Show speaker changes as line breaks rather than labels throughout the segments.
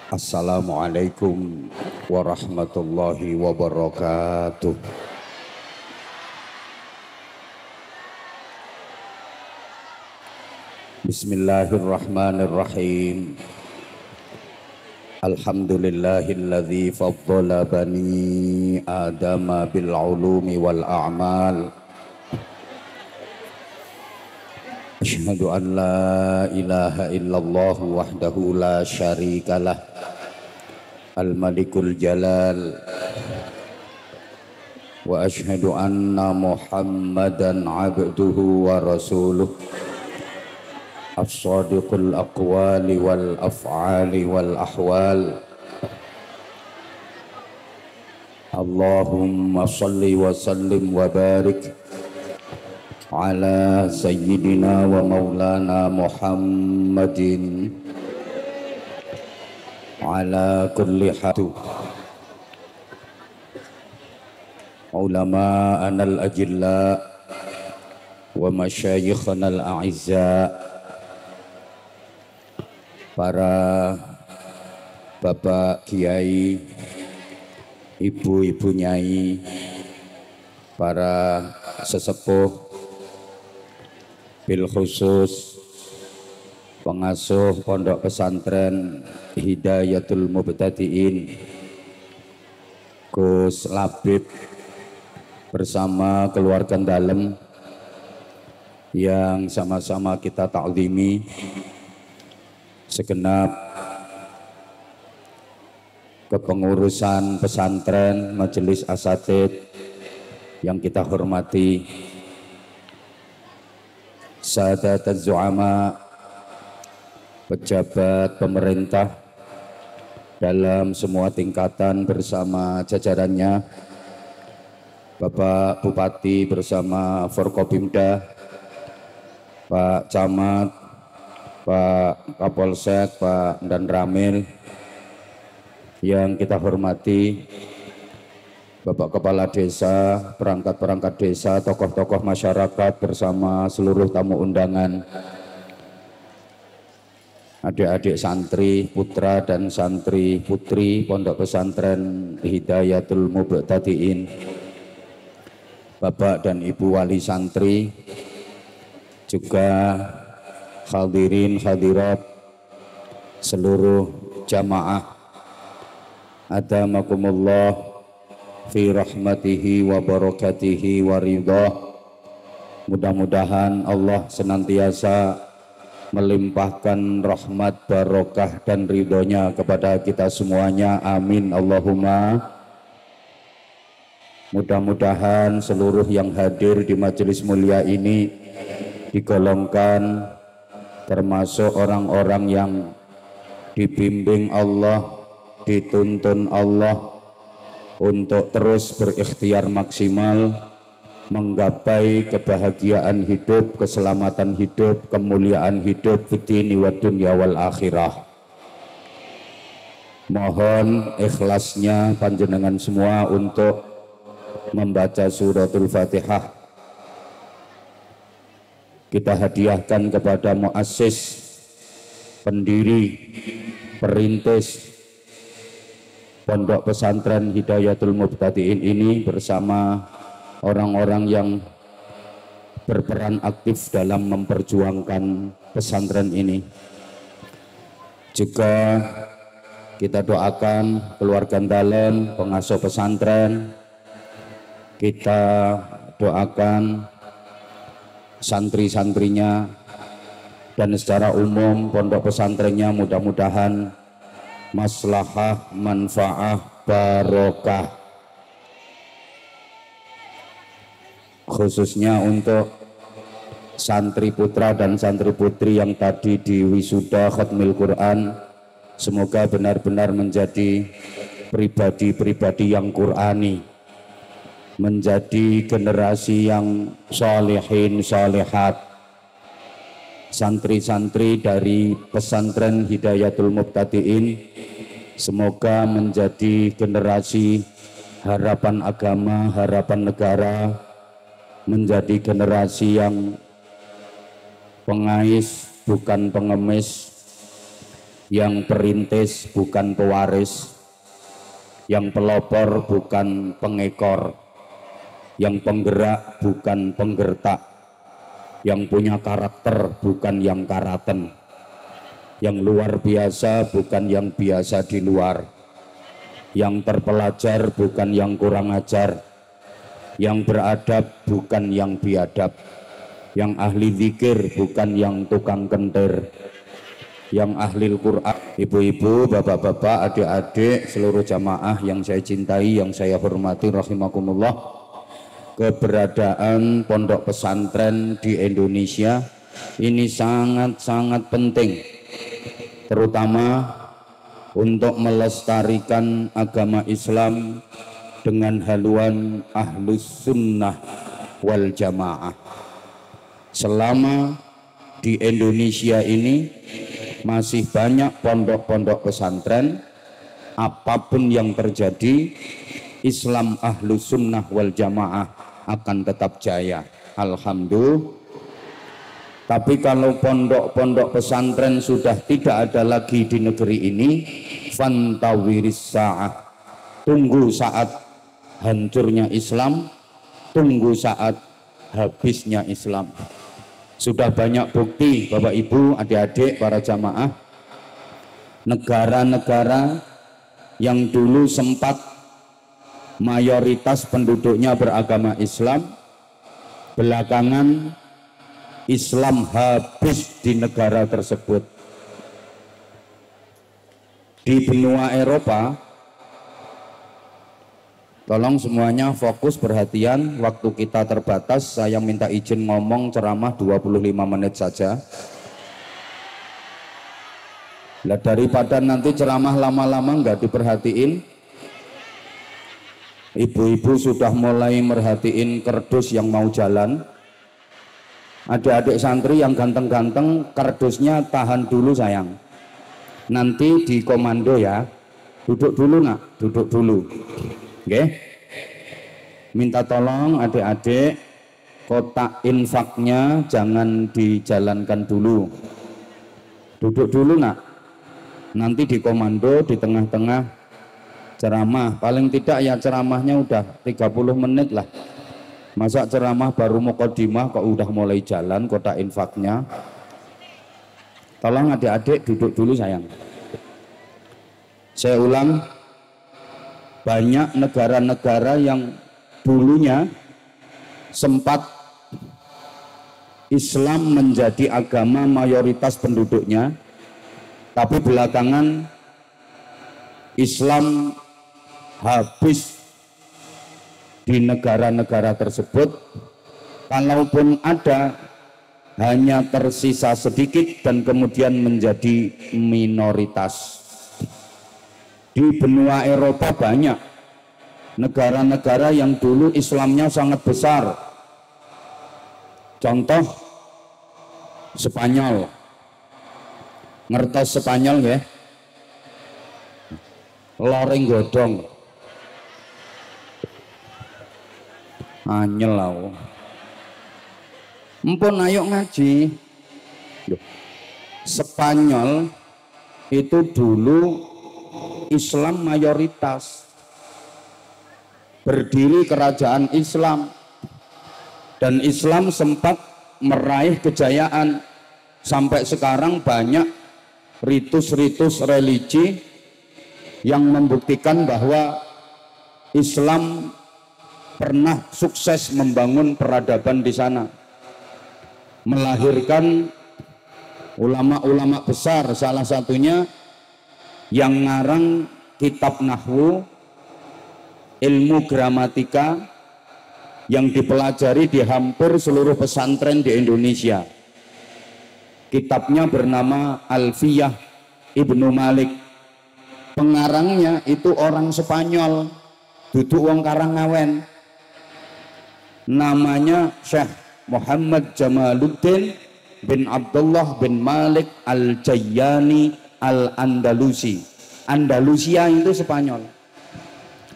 Assalamualaikum warahmatullahi wabarakatuh. Bismillahirrahmanirrahim. Alhamdulillahilladzi faddala bani adama bil ulumi wal a'mal. Asyhadu an la ilaha illallah wahdahu la syarikalah al-malikul jalal wa asyhadu anna muhammadan abduhu wa rasuluh as-sadiqul aqwali wal af'ali wal ahwal. Allahumma salli wa sallim wa barik ala sayyidina wa maulana Muhammadin ala kulli hatu ulama'ana al-ajilla wa masyayikhana al-a'izza, para bapak kiai, ibu-ibu nyai, para sesepuh, bil khusus pengasuh pondok pesantren Hidayatul Mubtadiin Gus Labib bersama keluarga dalem yang sama-sama kita ta'zimi, segenap kepengurusan pesantren, majelis asatidz yang kita hormati, Sadataz Zu'ama, pejabat pemerintah dalam semua tingkatan bersama jajarannya, Bapak Bupati bersama Forkopimda, Pak Camat, Pak Kapolsek, Pak Dan Ramil yang kita hormati, Bapak Kepala Desa, perangkat-perangkat desa, tokoh-tokoh masyarakat bersama seluruh tamu undangan, adik-adik santri putra dan santri putri Pondok Pesantren Hidayatul Mubtadiin, Bapak dan Ibu wali santri, juga hadirin hadirat seluruh jamaah, adamakumullah fi rahmatihi wa barakatihi wa ridhah. Mudah-mudahan Allah senantiasa melimpahkan rahmat, barokah dan ridhonya kepada kita semuanya, amin Allahumma. Mudah-mudahan seluruh yang hadir di majelis mulia ini digolongkan termasuk orang-orang yang dibimbing Allah, dituntun Allah untuk terus berikhtiar maksimal menggapai kebahagiaan hidup, keselamatan hidup, kemuliaan hidup fitini wa dunya wal akhirah. Mohon ikhlasnya panjenengan semua untuk membaca suratul Fatihah. Kita hadiahkan kepada muassis, pendiri, perintis Pondok Pesantren Hidayatul Mubtadiin ini bersama orang-orang yang berperan aktif dalam memperjuangkan pesantren ini. Juga kita doakan keluarga dalem, pengasuh pesantren, kita doakan santri-santrinya, dan secara umum pondok pesantrennya mudah-mudahan maslahah, manfaah, barokah. Khususnya untuk santri putra dan santri putri yang tadi di wisuda khatmil Quran, semoga benar-benar menjadi pribadi-pribadi yang Qurani, menjadi generasi yang solehin solehat. Santri-santri dari pesantren Hidayatul Mubtadiin semoga menjadi generasi harapan agama, harapan negara, menjadi generasi yang pengais bukan pengemis, yang perintis bukan pewaris, yang pelopor bukan pengekor, yang penggerak bukan penggertak, yang punya karakter bukan yang karaten, yang luar biasa bukan yang biasa di luar, yang terpelajar bukan yang kurang ajar, yang beradab bukan yang biadab, yang ahli zikir bukan yang tukang kentir, yang ahli Quran. Ibu-ibu, bapak-bapak, adik-adik, seluruh jamaah yang saya cintai, yang saya hormati rahimakumullah, keberadaan pondok pesantren di Indonesia ini sangat-sangat penting, terutama untuk melestarikan agama Islam dengan haluan ahlus sunnah wal jamaah. Selama di Indonesia ini masih banyak pondok-pondok pesantren, apapun yang terjadi, Islam ahlus sunnah wal jamaah akan tetap jaya. Alhamdulillah. Tapi kalau pondok-pondok pesantren sudah tidak ada lagi di negeri ini, fantawiris sa'ah, tunggu saat hancurnya Islam, tunggu saat habisnya Islam. Sudah banyak bukti, Bapak Ibu, adik-adik, para jamaah, negara-negara yang dulu sempat mayoritas penduduknya beragama Islam, belakangan Islam habis di negara tersebut. Di benua Eropa, tolong semuanya fokus perhatian, waktu kita terbatas, saya minta izin ngomong ceramah 25 menit saja. Nah, daripada nanti ceramah lama-lama nggak diperhatiin, ibu-ibu sudah mulai merhatiin kerdus yang mau jalan. Adik-adik santri yang ganteng-ganteng, kardusnya tahan dulu sayang, nanti di komando ya. Duduk dulu nak, duduk dulu. Oke, minta tolong adik-adik, kotak infaknya jangan dijalankan dulu. Duduk dulu nak, nanti di komando di tengah-tengah ceramah. Paling tidak ya ceramahnya udah 30 menit lah. Masa ceramah baru muqaddimah kok udah mulai jalan kotak infaknya. Tolong adik-adik duduk dulu sayang. Saya ulang, banyak negara-negara yang dulunya sempat Islam menjadi agama mayoritas penduduknya, tapi belakangan Islam habis di negara-negara tersebut. Kalaupun ada, hanya tersisa sedikit dan kemudian menjadi minoritas. Di benua Eropa banyak negara-negara yang dulu Islamnya sangat besar. Contoh Spanyol. Ngertos Spanyol ya? Loreng godong. Anyel lau. Empun ayo ngaji. Spanyol itu dulu Islam mayoritas, berdiri kerajaan Islam, dan Islam sempat meraih kejayaan. Sampai sekarang banyak ritus-ritus religi yang membuktikan bahwa Islam pernah sukses membangun peradaban di sana, melahirkan ulama-ulama besar, salah satunya yang ngarang kitab nahwu, ilmu gramatika yang dipelajari di hampir seluruh pesantren di Indonesia. Kitabnya bernama Alfiyah Ibnu Malik. Pengarangnya itu orang Spanyol, duduk wong Karangawen. Namanya Syekh Muhammad Jamaluddin bin Abdullah bin Malik Al-Jayyani Al-Andalusi. Andalusia itu Spanyol.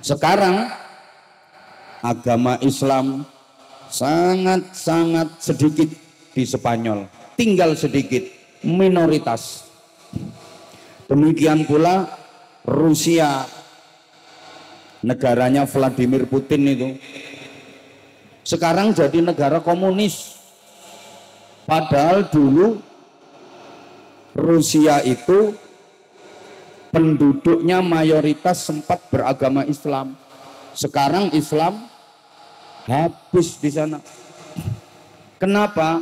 Sekarang agama Islam sangat-sangat sedikit di Spanyol, tinggal sedikit, minoritas. Demikian pula Rusia, negaranya Vladimir Putin itu sekarang jadi negara komunis. Padahal dulu Rusia itu penduduknya mayoritas sempat beragama Islam. Sekarang Islam habis di sana. Kenapa?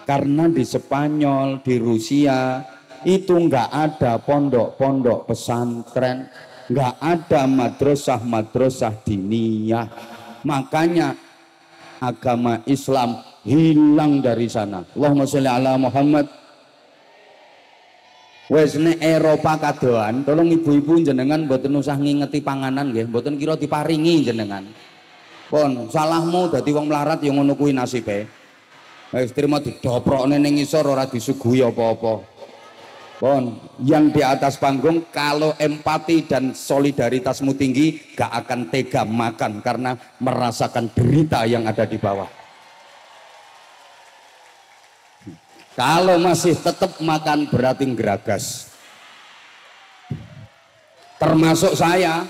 Karena di Spanyol, di Rusia itu nggak ada pondok-pondok pesantren, nggak ada madrasah-madrasah diniyah. Makanya agama Islam hilang dari sana. Allahumma sholli ala Muhammad. Wes nek Eropa kadoan, tolong ibu-ibu jenengan mboten usah ngingeti panganan nggih, mboten kira diparingi jenengan. Pon, salahmu dadi wong melarat yang ngono kuwi nasibe. Wis trimo didoprokne ning ngisor ora disuguhi apa-apa. Pon, yang di atas panggung kalau empati dan solidaritasmu tinggi gak akan tega makan karena merasakan derita yang ada di bawah. Kalau masih tetap makan berarti geragas. Termasuk saya.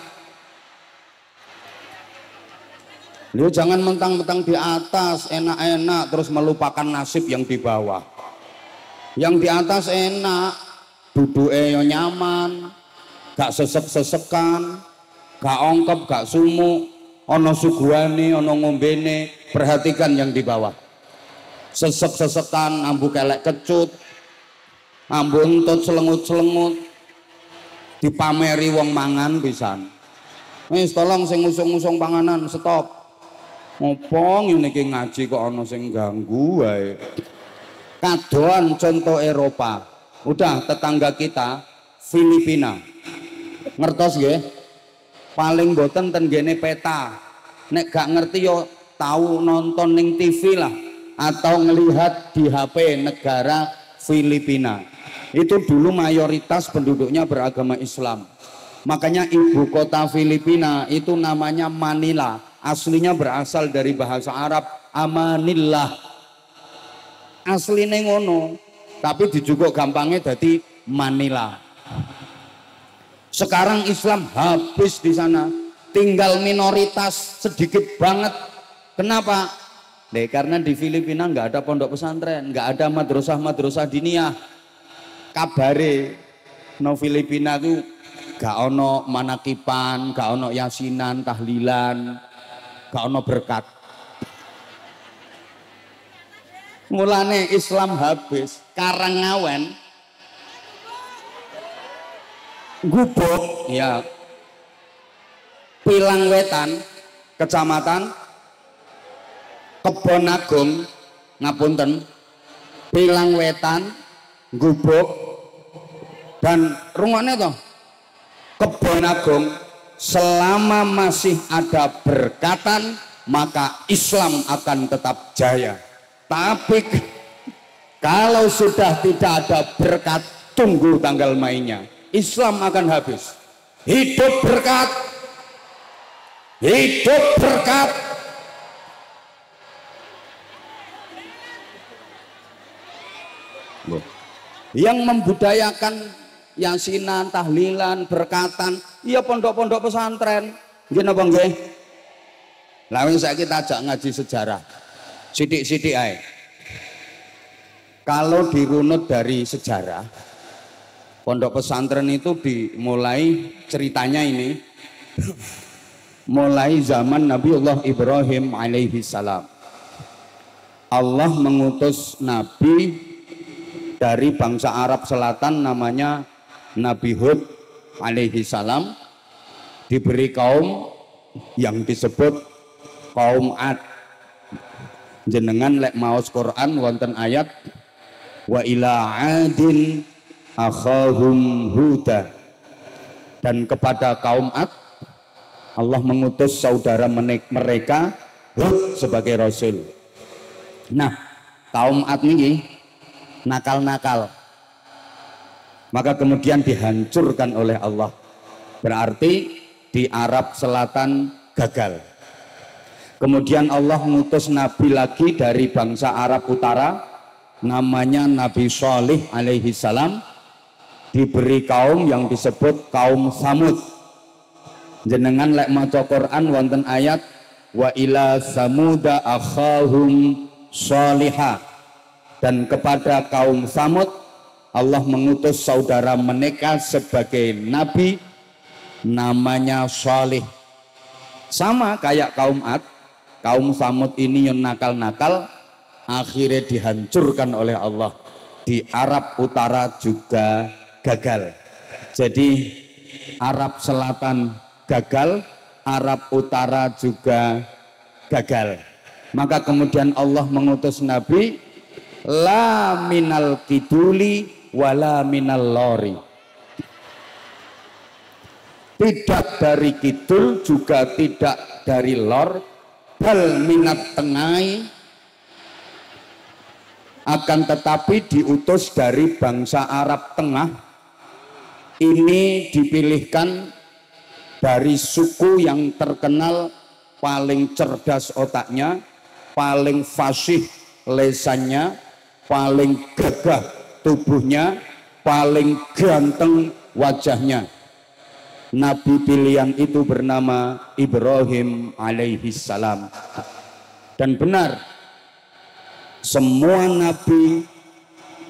Lu jangan mentang-mentang di atas enak-enak terus melupakan nasib yang di bawah. Yang di atas enak, duduknya nyaman, gak sesek-sesekan, gak ongkep, gak sumuk, ono suguhane, ono ngombene. Perhatikan yang di bawah. Sesek-sesekan, ambu kelek kecut, ambu entut selengut-selengut, dipameri wong mangan pisan. Wis tolong sing ngusung-ngusung panganan stop. Ngopo ngene iki ngaji kok ana sing ganggu wae. Kadoan contoh Eropa. Udah tetangga kita Filipina. Ngertos nggih? Paling boten ten gene peta. Nek gak ngerti yo tahu nonton ning TV lah atau ngelihat di HP negara Filipina. Itu dulu mayoritas penduduknya beragama Islam. Makanya ibu kota Filipina itu namanya Manila. Aslinya berasal dari bahasa Arab amanillah. Aslinya ngono, tapi dijuguk gampangnya jadi Manila. Sekarang Islam habis di sana, tinggal minoritas sedikit banget. Kenapa? Karena di Filipina nggak ada pondok pesantren, nggak ada madrasah-madrasah diniyah. Kabare no Filipina itu gak ono manakipan, gak ono yasinan, tahlilan, gak ono berkat. Mulane Islam habis. Karangawen, Gubuk, ya, Pilang Wetan, Kecamatan Kebon Agung, ngapunten, Pilang Wetan, Gubuk, dan rungokne toh Kebon Agung, selama masih ada berkatan maka Islam akan tetap jaya. Tapi kalau sudah tidak ada berkat, tunggu tanggal mainnya. Islam akan habis. Hidup berkat, hidup berkat. Yang membudayakan yasinan, tahlilan, berkatan, iya pondok-pondok pesantren. Nggih napa nggih? Lah wis saiki kita ajak ngaji sejarah. Sithik-sithik ae. Kalau dirunut dari sejarah, pondok pesantren itu dimulai ceritanya ini mulai zaman Nabiullah Ibrahim alaihi salam. Allah mengutus nabi dari bangsa Arab Selatan namanya Nabi Hud alaihi salam, diberi kaum yang disebut kaum Ad. Jenengan lek maos Quran wonten ayat wa ila adin akhahum huda, dan kepada kaum Ad Allah mengutus saudara mereka Hud sebagai rasul. Nah, kaum Ad ini nakal-nakal, maka kemudian dihancurkan oleh Allah. Berarti di Arab Selatan gagal. Kemudian Allah mengutus nabi lagi dari bangsa Arab Utara, namanya Nabi Shalih alaihi salam. diberi kaum yang disebut kaum Samud. Jenengan lek maca Quran wonten ayat wa ila samuda akhahum sholihah, dan kepada kaum Samud Allah mengutus saudara mereka sebagai nabi namanya Sholih. Sama kayak kaum Ad, kaum Samud ini yang nakal-nakal akhirnya dihancurkan oleh Allah. Di Arab Utara juga gagal. Jadi Arab Selatan gagal, Arab Utara juga gagal. Maka kemudian Allah mengutus Nabi la minal kiduli wala minal lori. Tidak dari kidul juga tidak dari lor, bal minat tengai, akan tetapi diutus dari bangsa Arab Tengah. Ini dipilihkan dari suku yang terkenal paling cerdas otaknya, paling fasih lesannya, paling gagah tubuhnya, paling ganteng wajahnya. Nabi pilihan itu bernama Ibrahim alaihi salam. Dan benar, semua nabi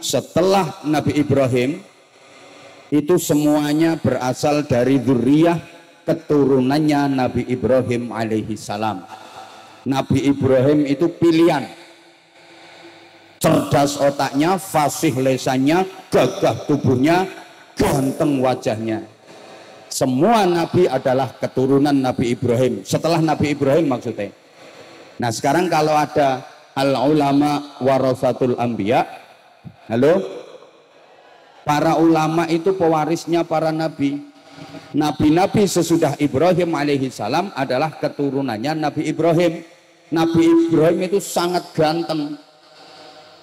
setelah Nabi Ibrahim itu semuanya berasal dari dzurriyyah keturunannya Nabi Ibrahim alaihi salam. Nabi Ibrahim itu pilihan, cerdas otaknya, fasih lesannya, gagah tubuhnya, ganteng wajahnya. Semua nabi adalah keturunan Nabi Ibrahim, setelah Nabi Ibrahim maksudnya. Nah sekarang kalau ada al-ulama warasatul anbiya, halo, para ulama itu pewarisnya para nabi. Nabi-nabi sesudah Ibrahim alaihi salam adalah keturunannya Nabi Ibrahim. Nabi Ibrahim itu sangat ganteng,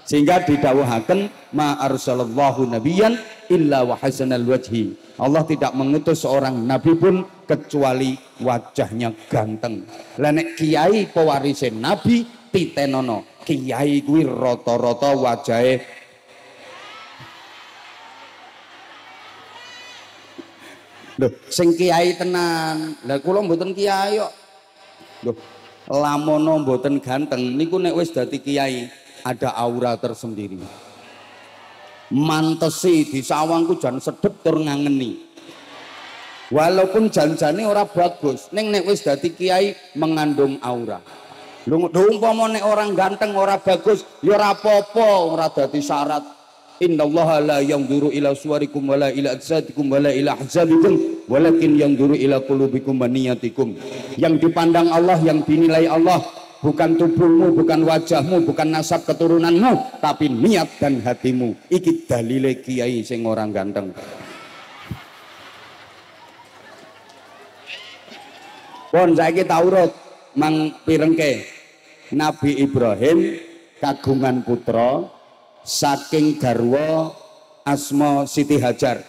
sehingga didawuhaken ma arsalallahu nabiyyan illa wa hasanal wajhi. Allah tidak mengutus seorang nabi pun kecuali wajahnya ganteng. Lah nek kiai pewarise nabi titenono, kiai kuwi rata-rata wajahe lho sing kiai tenan. Lah kula mboten kiai kok. Lho lamono mboten ganteng niku nek wis dadi kiai ada aura tersendiri. Mantesi di sawangku jan sedep tur ngangeni. Walaupun janjane ora bagus, ning nek wis dadi kiai mengandung aura. Lho umpama nek orang ganteng ora bagus, ya ora apa-apa, ora dadi syarat. Innallaha la yanzuru ila suwarikum wala ila ajsadikum wala ila ahzabikum walakin yanzuru ila qulubikum wa niyatikum. Yang dipandang Allah, yang dinilai Allah bukan tubuhmu, bukan wajahmu, bukan nasab keturunanmu, tapi niat dan hatimu. Iki dalile kiai sing orang ganteng. Pun saiki taurut mang pirengke. Nabi Ibrahim kagungan putra saking garwa asma Siti Hajar.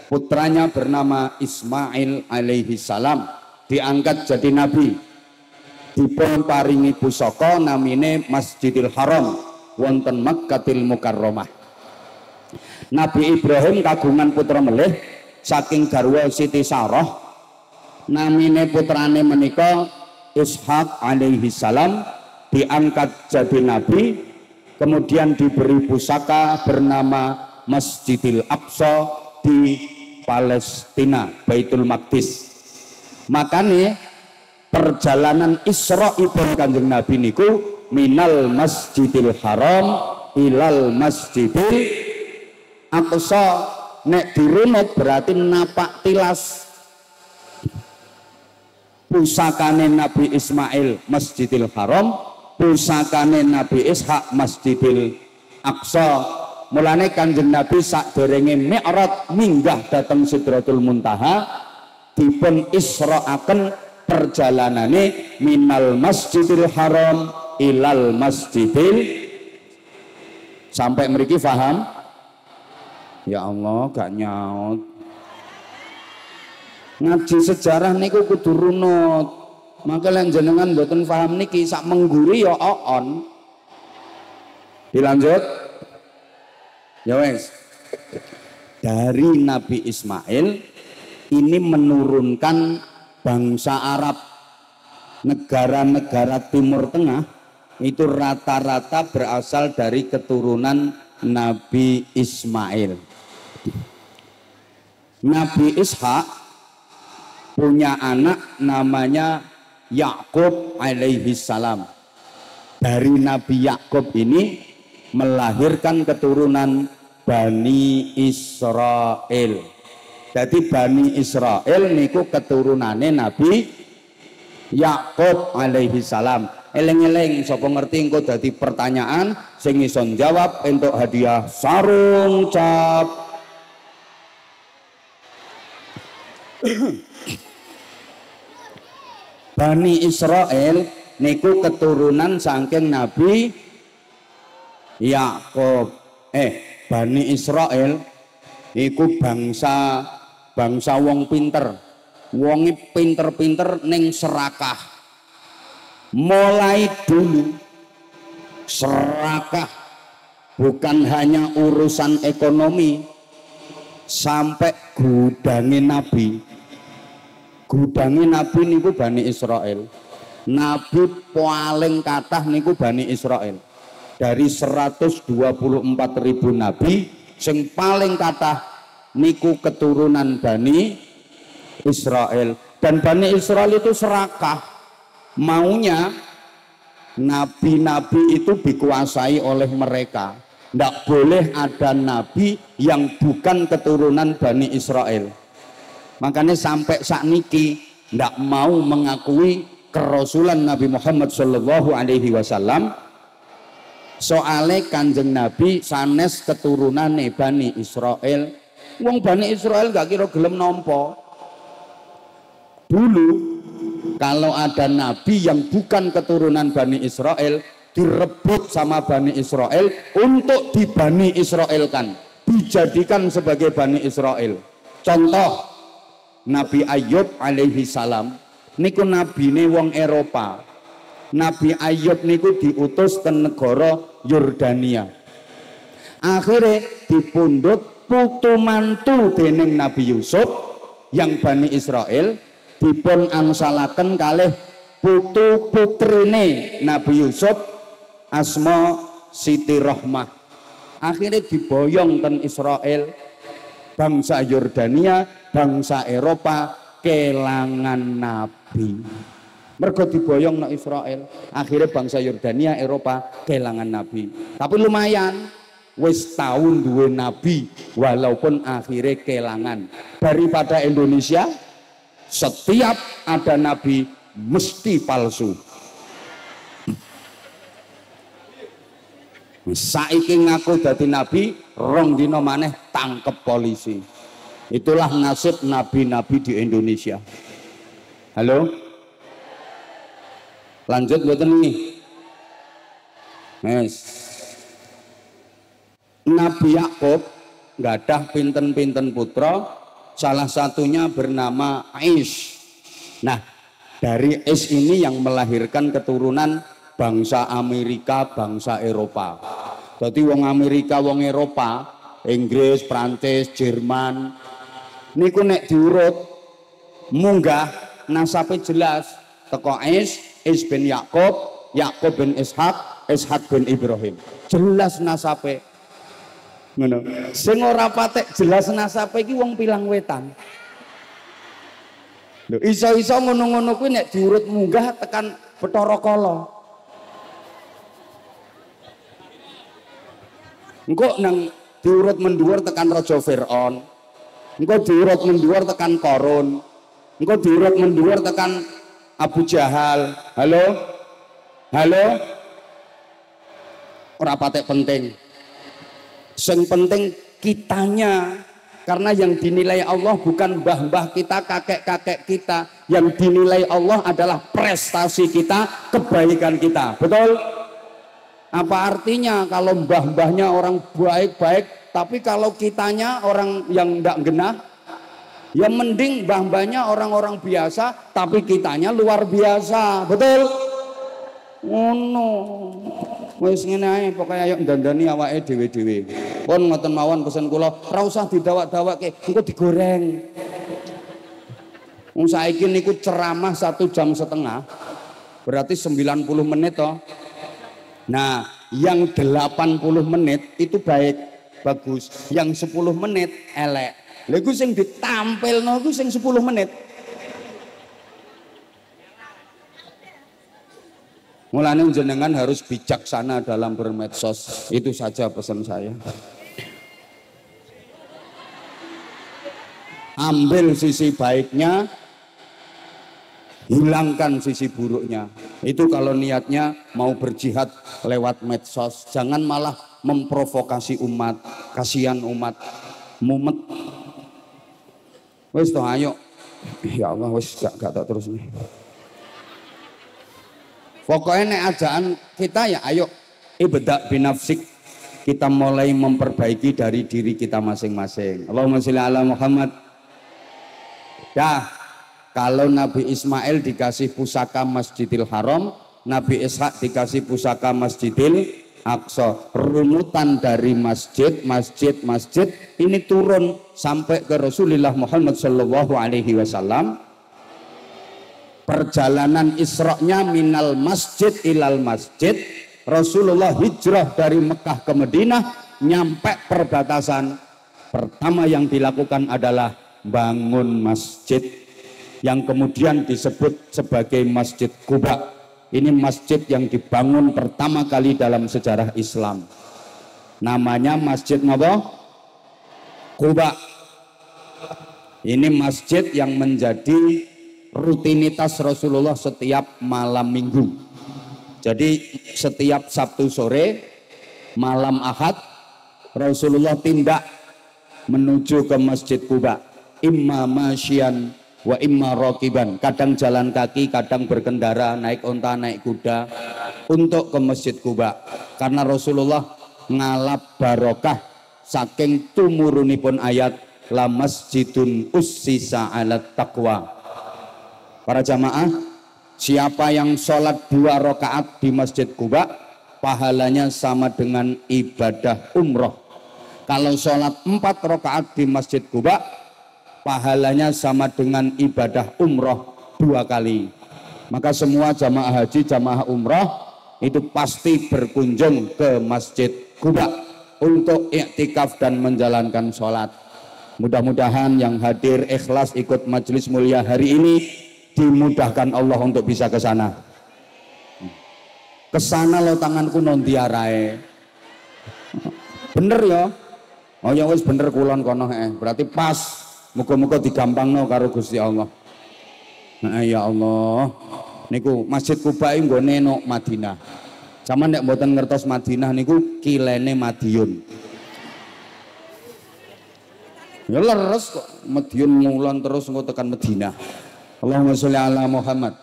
Putranya bernama Ismail alaihi salam, diangkat jadi nabi. Dipun paringi pusaka namine Masjidil Haram wonten Makkatil Mukarramah. Nabi Ibrahim kagungan putra melih saking garwa Siti Sarah, namine putrane menika Ishak alaihi salam, diangkat jadi nabi, kemudian diberi pusaka bernama Masjidil Aqsa di Palestina, Baitul Maqdis. Makanya perjalanan Isra ibn Kanjeng Nabi niku minal Masjidil Haram ilal Masjidil Aqsa. Nek dirunut berarti napak tilas. Pusakane Nabi Ismail Masjidil Haram, pusakane Nabi Ishak Masjidil Aqsa. Mulane Kanjeng Nabi sakderenge Mi'raj minggah dhateng Sidratul Muntaha dipun israaken perjalanane minal Masjidil Haram ilal Masjidil. Sampai mriki paham? Ya Allah gak nyaut. Ngaji sejarah niku kudu runut. Maka lan jenengan mboten paham niki sak mengguri ya on. Dilanjut. Ya wes. dari Nabi Ismail ini menurunkan bangsa Arab, negara-negara Timur Tengah itu rata-rata berasal dari keturunan Nabi Ismail. Nabi Ishak punya anak namanya Yakub alaihi salam. Dari Nabi Yakub ini melahirkan keturunan Bani Israel. Jadi Bani Israel niku keturunannya Nabi Yakub alaihi salam. Eleng-eleng sapa ngerti engko dadi pertanyaan sing iso jawab entuk hadiah sarung cap. Bani Israel niku keturunan saking Nabi Yakub. Bani Israel iku bangsa wong pinter. Wonge pinter-pinter ning serakah. Mulai dulu serakah bukan hanya urusan ekonomi, sampai gudange Nabi. Gudange Nabi niku Bani Israel. Nabi paling kathah niku Bani Israel. Dari 124.000 nabi sing paling kathah niku keturunan Bani Israel. Dan Bani Israel itu serakah, maunya nabi-nabi itu dikuasai oleh mereka. Tidak boleh ada nabi yang bukan keturunan Bani Israel. Makanya sampai saat niki tidak mau mengakui kerasulan Nabi Muhammad Shallallahu Alaihi Wasallam. Soale Kanjeng Nabi sanes keturunan Bani Israel. Wong Bani Israel gak kira gelem nampa. Dulu kalau ada nabi yang bukan keturunan Bani Israel direbut sama Bani Israel untuk di Bani Israelkan, dijadikan sebagai Bani Israel. Contoh Nabi Ayub alaihi salam niku nabine wong Eropa. Nabi Ayub niku diutus ke negara Yordania. Akhirnya dipundhut putu mantu dening Nabi Yusuf yang Bani Israel, dipun angsalaken kalih putu putrine Nabi Yusuf asma Siti Rohmah. Akhirnya diboyong ten Israel, bangsa Yordania, bangsa Eropa kelangan nabi. Mergo diboyong nang Israel, akhirnya bangsa Yordania, Eropa kelangan nabi. Tapi lumayan, wis tahun duwe nabi walaupun akhirnya kelangan. Daripada Indonesia setiap ada nabi mesti palsu. Saiki ngaku dadi nabi, rong dina maneh tangkep polisi. Itulah nasib nabi-nabi di Indonesia. Halo? Lanjut mboten nih. Yes. Nabi Yakub gadah pinten-pinten putra, salah satunya bernama Ais. Nah, dari Ais ini yang melahirkan keturunan bangsa Amerika, bangsa Eropa. Jadi wong Amerika, wong Eropa, Inggris, Prancis, Jerman, niku nek diurut munggah nasabe jelas teko Ais bin Yakub, Yakub bin Ishak, Ishak bin Ibrahim. Jelas nasabe. Ngono. Sing ora patek jelas nasabe iki wong Pilang Wetan. Lho iso-iso ngono-ngono kuwi nek diurut munggah tekan Bathara Kala. Engko nang diurut mendhuwur tekan Raja Fir'aun. Engko diurut mendhuwur tekan Qarun. Engko diurut mendhuwur tekan Abu Jahal. Halo? Halo? Ora patek penting. Yang penting kitanya, karena yang dinilai Allah bukan mbah-mbah kita, kakek-kakek kita. Yang dinilai Allah adalah prestasi kita, kebaikan kita. Betul? Apa artinya kalau mbah-mbahnya orang baik-baik, tapi kalau kitanya orang yang tidak genah? Ya mending mbah-mbahnya orang-orang biasa, tapi kitanya luar biasa. Betul? Oh no. Wis ngene ae pokoke ayo ndandani awake dhewe-dhewe. Pun ngoten mawon pesen kula, ora usah didawak-dawakke, engko digoreng. Wong saiki niku ceramah 1,5 jam, berarti 90 menit toh. Nah, yang 80 menit itu baik, bagus. Yang 10 menit elek. Lha iku sing ditampilno iku sing 10 menit. Mulane jenengan harus bijaksana dalam bermedsos. Itu saja pesan saya. Ambil sisi baiknya, hilangkan sisi buruknya. Itu kalau niatnya mau berjihad lewat medsos. Jangan malah memprovokasi umat. Kasihan umat, mumet. Wis toh ayo. Ya Allah wis gak tak terus nih. Pokoknya nek ajaan kita ya ayo ibda binafsik, kita mulai memperbaiki dari diri kita masing-masing. Allahumma sholli ala Muhammad. Ya, kalau Nabi Ismail dikasih pusaka Masjidil Haram, Nabi Ishak dikasih pusaka Masjidil Aqsa, runutan dari masjid ini turun sampai ke Rasulullah Muhammad sallallahu alaihi wasallam. Perjalanan Isra-nya minal masjid ilal masjid, Rasulullah hijrah dari Mekah ke Madinah, nyampe perbatasan. Pertama yang dilakukan adalah bangun masjid yang kemudian disebut sebagai Masjid Quba. Ini masjid yang dibangun pertama kali dalam sejarah Islam. Namanya Masjid Quba. Ini masjid yang menjadi rutinitas Rasulullah setiap malam minggu. Jadi setiap Sabtu sore, malam Ahad, Rasulullah tindak menuju ke Masjid Quba. Imma masyian wa imma raqiban. Kadang jalan kaki, kadang berkendara, naik onta, naik kuda untuk ke Masjid Quba. Karena Rasulullah ngalap barokah saking tumurunipun ayat la masjidun ussisa 'alat taqwa. Para jamaah, siapa yang sholat 2 rakaat di Masjid Quba, pahalanya sama dengan ibadah umroh. Kalau sholat 4 rakaat di Masjid Quba, pahalanya sama dengan ibadah umroh 2 kali. Maka semua jamaah haji, jamaah umroh itu pasti berkunjung ke Masjid Quba untuk iktikaf dan menjalankan sholat. Mudah-mudahan yang hadir ikhlas ikut majelis mulia hari ini dimudahkan Allah untuk bisa ke sana. Ke sana lo tanganku non diarae. Bener ya? Oh ya wis bener kulon kono berarti pas. Muga-muga digampangno karo Gusti Allah. Nah, ya Allah. Niku Masjid Quba iki nggone nok Madinah. Sampeyan nek mboten ngertos Madinah niku kilene Madiun. Ya leres kok Madiun ngulon terus engko tekan Madinah. Allahumma sholli ala Muhammad.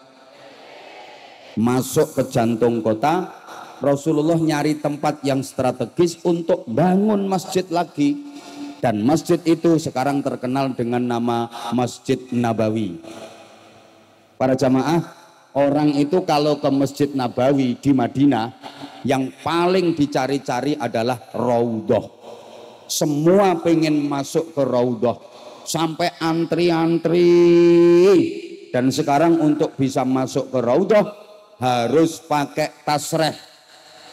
Masuk ke jantung kota, Rasulullah nyari tempat yang strategis untuk bangun masjid lagi. Dan masjid itu sekarang terkenal dengan nama Masjid Nabawi. Para jamaah, orang itu kalau ke Masjid Nabawi di Madinah, yang paling dicari-cari adalah Raudhah. Semua pengen masuk ke Raudhah, sampai antri-antri. Dan sekarang untuk bisa masuk ke Raudhah harus pakai tasreh,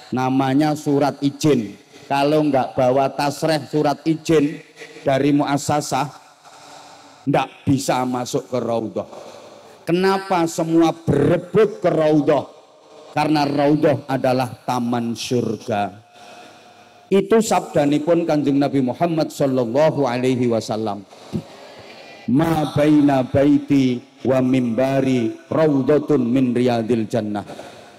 namanya surat izin. Kalau nggak bawa tasreh surat izin dari muassasah, nggak bisa masuk ke Raudhah. Kenapa semua berebut ke Raudhah? Karena Raudhah adalah taman surga. Itu sabdanipun Kanjeng Nabi Muhammad sallallahu alaihi wasallam. Ma baina baiti wa mimbari raudhatun min riyadil jannah.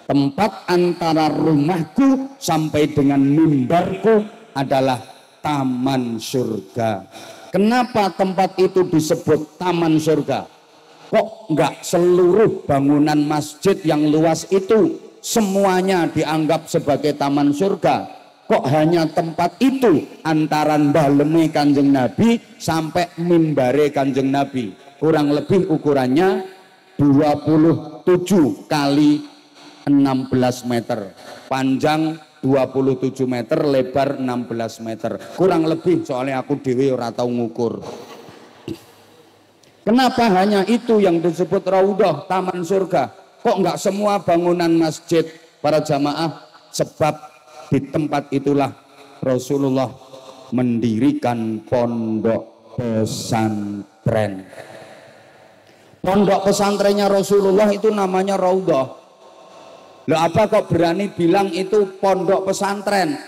Tempat antara rumahku sampai dengan mimbarku adalah taman surga. Kenapa tempat itu disebut taman surga? Kok enggak seluruh bangunan masjid yang luas itu semuanya dianggap sebagai taman surga? Kok hanya tempat itu antara daleme Kanjeng Nabi sampai mimbare Kanjeng Nabi? Kurang lebih ukurannya 27 kali 16 meter, panjang 27 meter, lebar 16 meter. Kurang lebih, soalnya aku dewe ora tau ngukur. Kenapa hanya itu yang disebut raudhah, taman surga? Kok enggak semua bangunan masjid para jamaah? Sebab di tempat itulah Rasulullah mendirikan pondok pesantren. Pondok pesantrennya Rasulullah itu namanya raudhah. Loh, apa kok berani bilang itu pondok pesantren?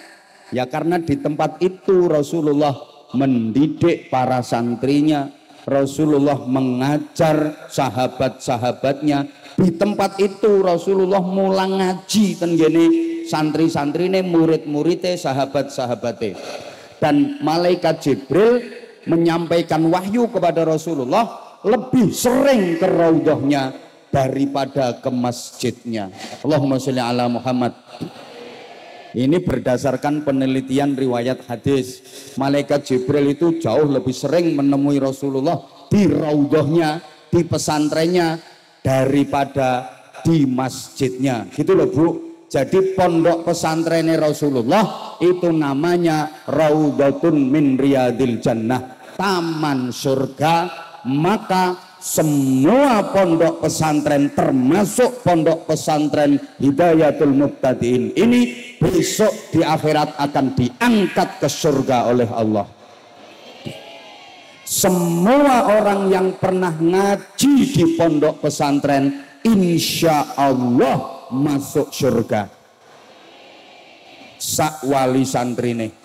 Ya karena di tempat itu Rasulullah mendidik para santrinya, Rasulullah mengajar sahabat-sahabatnya. Di tempat itu Rasulullah mulang ngaji tenggene santri-santrine, murid-muridnya, sahabat-sahabatnya. Dan malaikat Jibril menyampaikan wahyu kepada Rasulullah lebih sering ke raudhahnya daripada ke masjidnya. Allahumma sholli ala Muhammad. Ini berdasarkan penelitian riwayat hadis. Malaikat Jibril itu jauh lebih sering menemui Rasulullah di raudhahnya, di pesantrennya daripada di masjidnya. Gitu loh Bu. Jadi pondok pesantrennya Rasulullah itu namanya Raudhatun min Riyadil Jannah, taman surga. Maka semua pondok pesantren termasuk pondok pesantren Hidayatul Mubtadiin ini besok di akhirat akan diangkat ke surga oleh Allah. Semua orang yang pernah ngaji di pondok pesantren insya Allah masuk surga. Sak wali santrine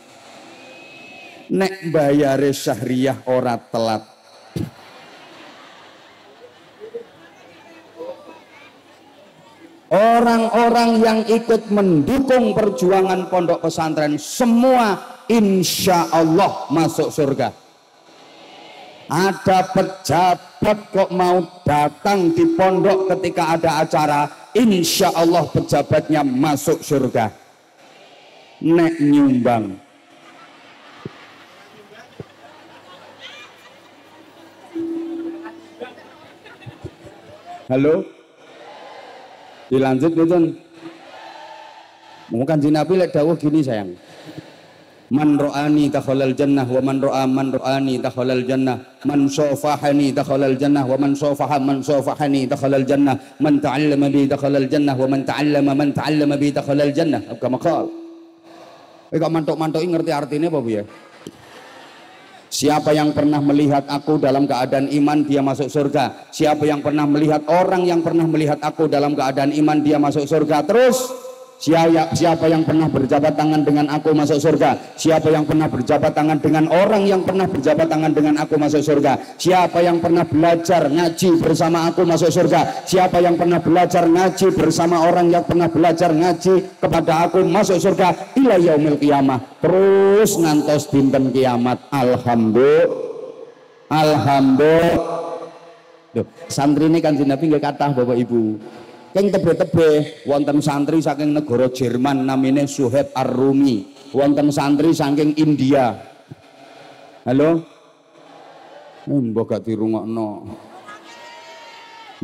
nek bayare syahriyah ora telat, orang-orang yang ikut mendukung perjuangan pondok pesantren semua insya Allah masuk surga. Ada pejabat kok mau datang di pondok ketika ada acara, insya Allah pejabatnya masuk surga. Nek nyumbang, halo, dilanjut gitu. Mungkin Nabi lek dawuh gini sayang. Man ra'ani dakhalal jannah wa man ra'ani dakhalal jannah, man safahani dakhalal jannah wa man safahani dakhalal jannah, man ta'allama bi dakhalal jannah wa man ta'allama bi dakhalal jannah. Apa makal? Kok mantuk-mantuki ngerti artinya apa Bu ya? Siapa yang pernah melihat aku dalam keadaan iman, dia masuk surga. Siapa yang pernah melihat orang yang pernah melihat aku dalam keadaan iman, dia masuk surga. Terus siapa yang pernah berjabat tangan dengan aku masuk surga. Siapa yang pernah berjabat tangan dengan orang yang pernah berjabat tangan dengan aku masuk surga. Siapa yang pernah belajar ngaji bersama aku masuk surga. Siapa yang pernah belajar ngaji bersama orang yang pernah belajar ngaji kepada aku masuk surga ila yaumil qiyamah, terus ngantos dinten kiamat. Alhamdulillah. Santri ini kan Nabi nggak kata Bapak Ibu. Keng tebe-tebe wonten santri saking negara Jerman namine Suhaib Ar-Rumi, wonten santri saking India. Halo, mbok gak dirungokno.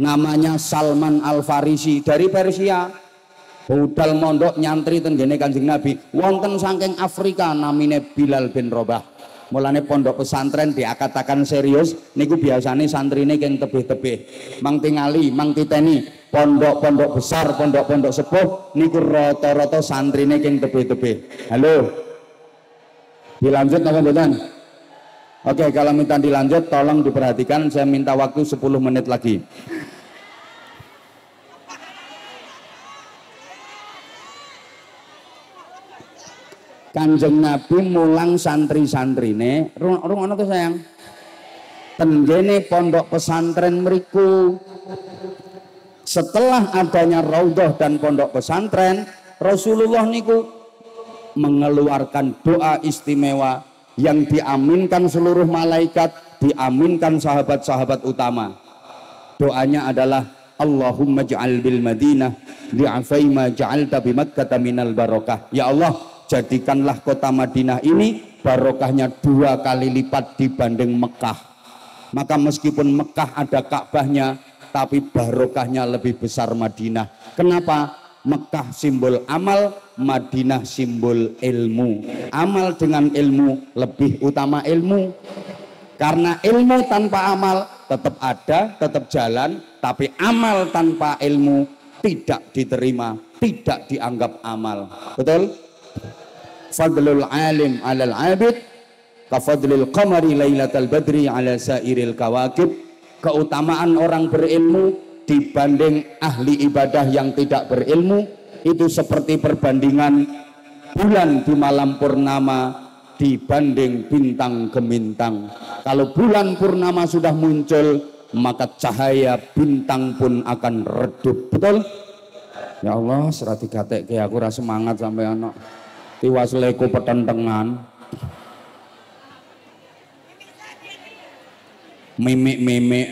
Namanya Salman Al-Farisi dari Persia. Budal mondok nyantri tenggene Kanjeng Nabi. Wonten saking Afrika namine Bilal bin Rabah. Mulane pondok pesantren diakatakan serius niku biasane santrine keng tebih-tebih. Mang tingali, mang titeni pondok-pondok besar, pondok-pondok sepuh niku rata-rata santrine keng tebih-tebih. Halo. Dilanjut apa mboten? Oke, kalau minta dilanjut tolong diperhatikan, saya minta waktu 10 menit lagi. Kanjeng Nabi mulang santri-santrine, rungono tuh sayang. Tenggene pondok pesantren mriku. Setelah adanya raudhah dan pondok pesantren, Rasulullah niku mengeluarkan doa istimewa yang diaminkan seluruh malaikat, diaminkan sahabat-sahabat utama. Doanya adalah Allahumma ja'al bil Madinah li'afai ma ja'alta bi Makkah minal barakah. Ya Allah, jadikanlah kota Madinah ini barokahnya 2 kali lipat dibanding Mekah. Maka meskipun Mekah ada Ka'bahnya, tapi barokahnya lebih besar Madinah. Kenapa? Mekah simbol amal, Madinah simbol ilmu. Amal dengan ilmu lebih utama ilmu. Karena ilmu tanpa amal tetap ada, tetap jalan, tapi amal tanpa ilmu tidak diterima, tidak dianggap amal. Betul? Fadlul alim 'alal 'abid kafadlil qamari lailatal badri 'ala sairil kawakib. Keutamaan orang berilmu dibanding ahli ibadah yang tidak berilmu itu seperti perbandingan bulan di malam purnama dibanding bintang gemintang. Kalau bulan purnama sudah muncul, maka cahaya bintang pun akan redup. Betul? Ya Allah, serati gatek ke aku rasa semangat sampai anak tiwas leku petentengan mimik-mimik.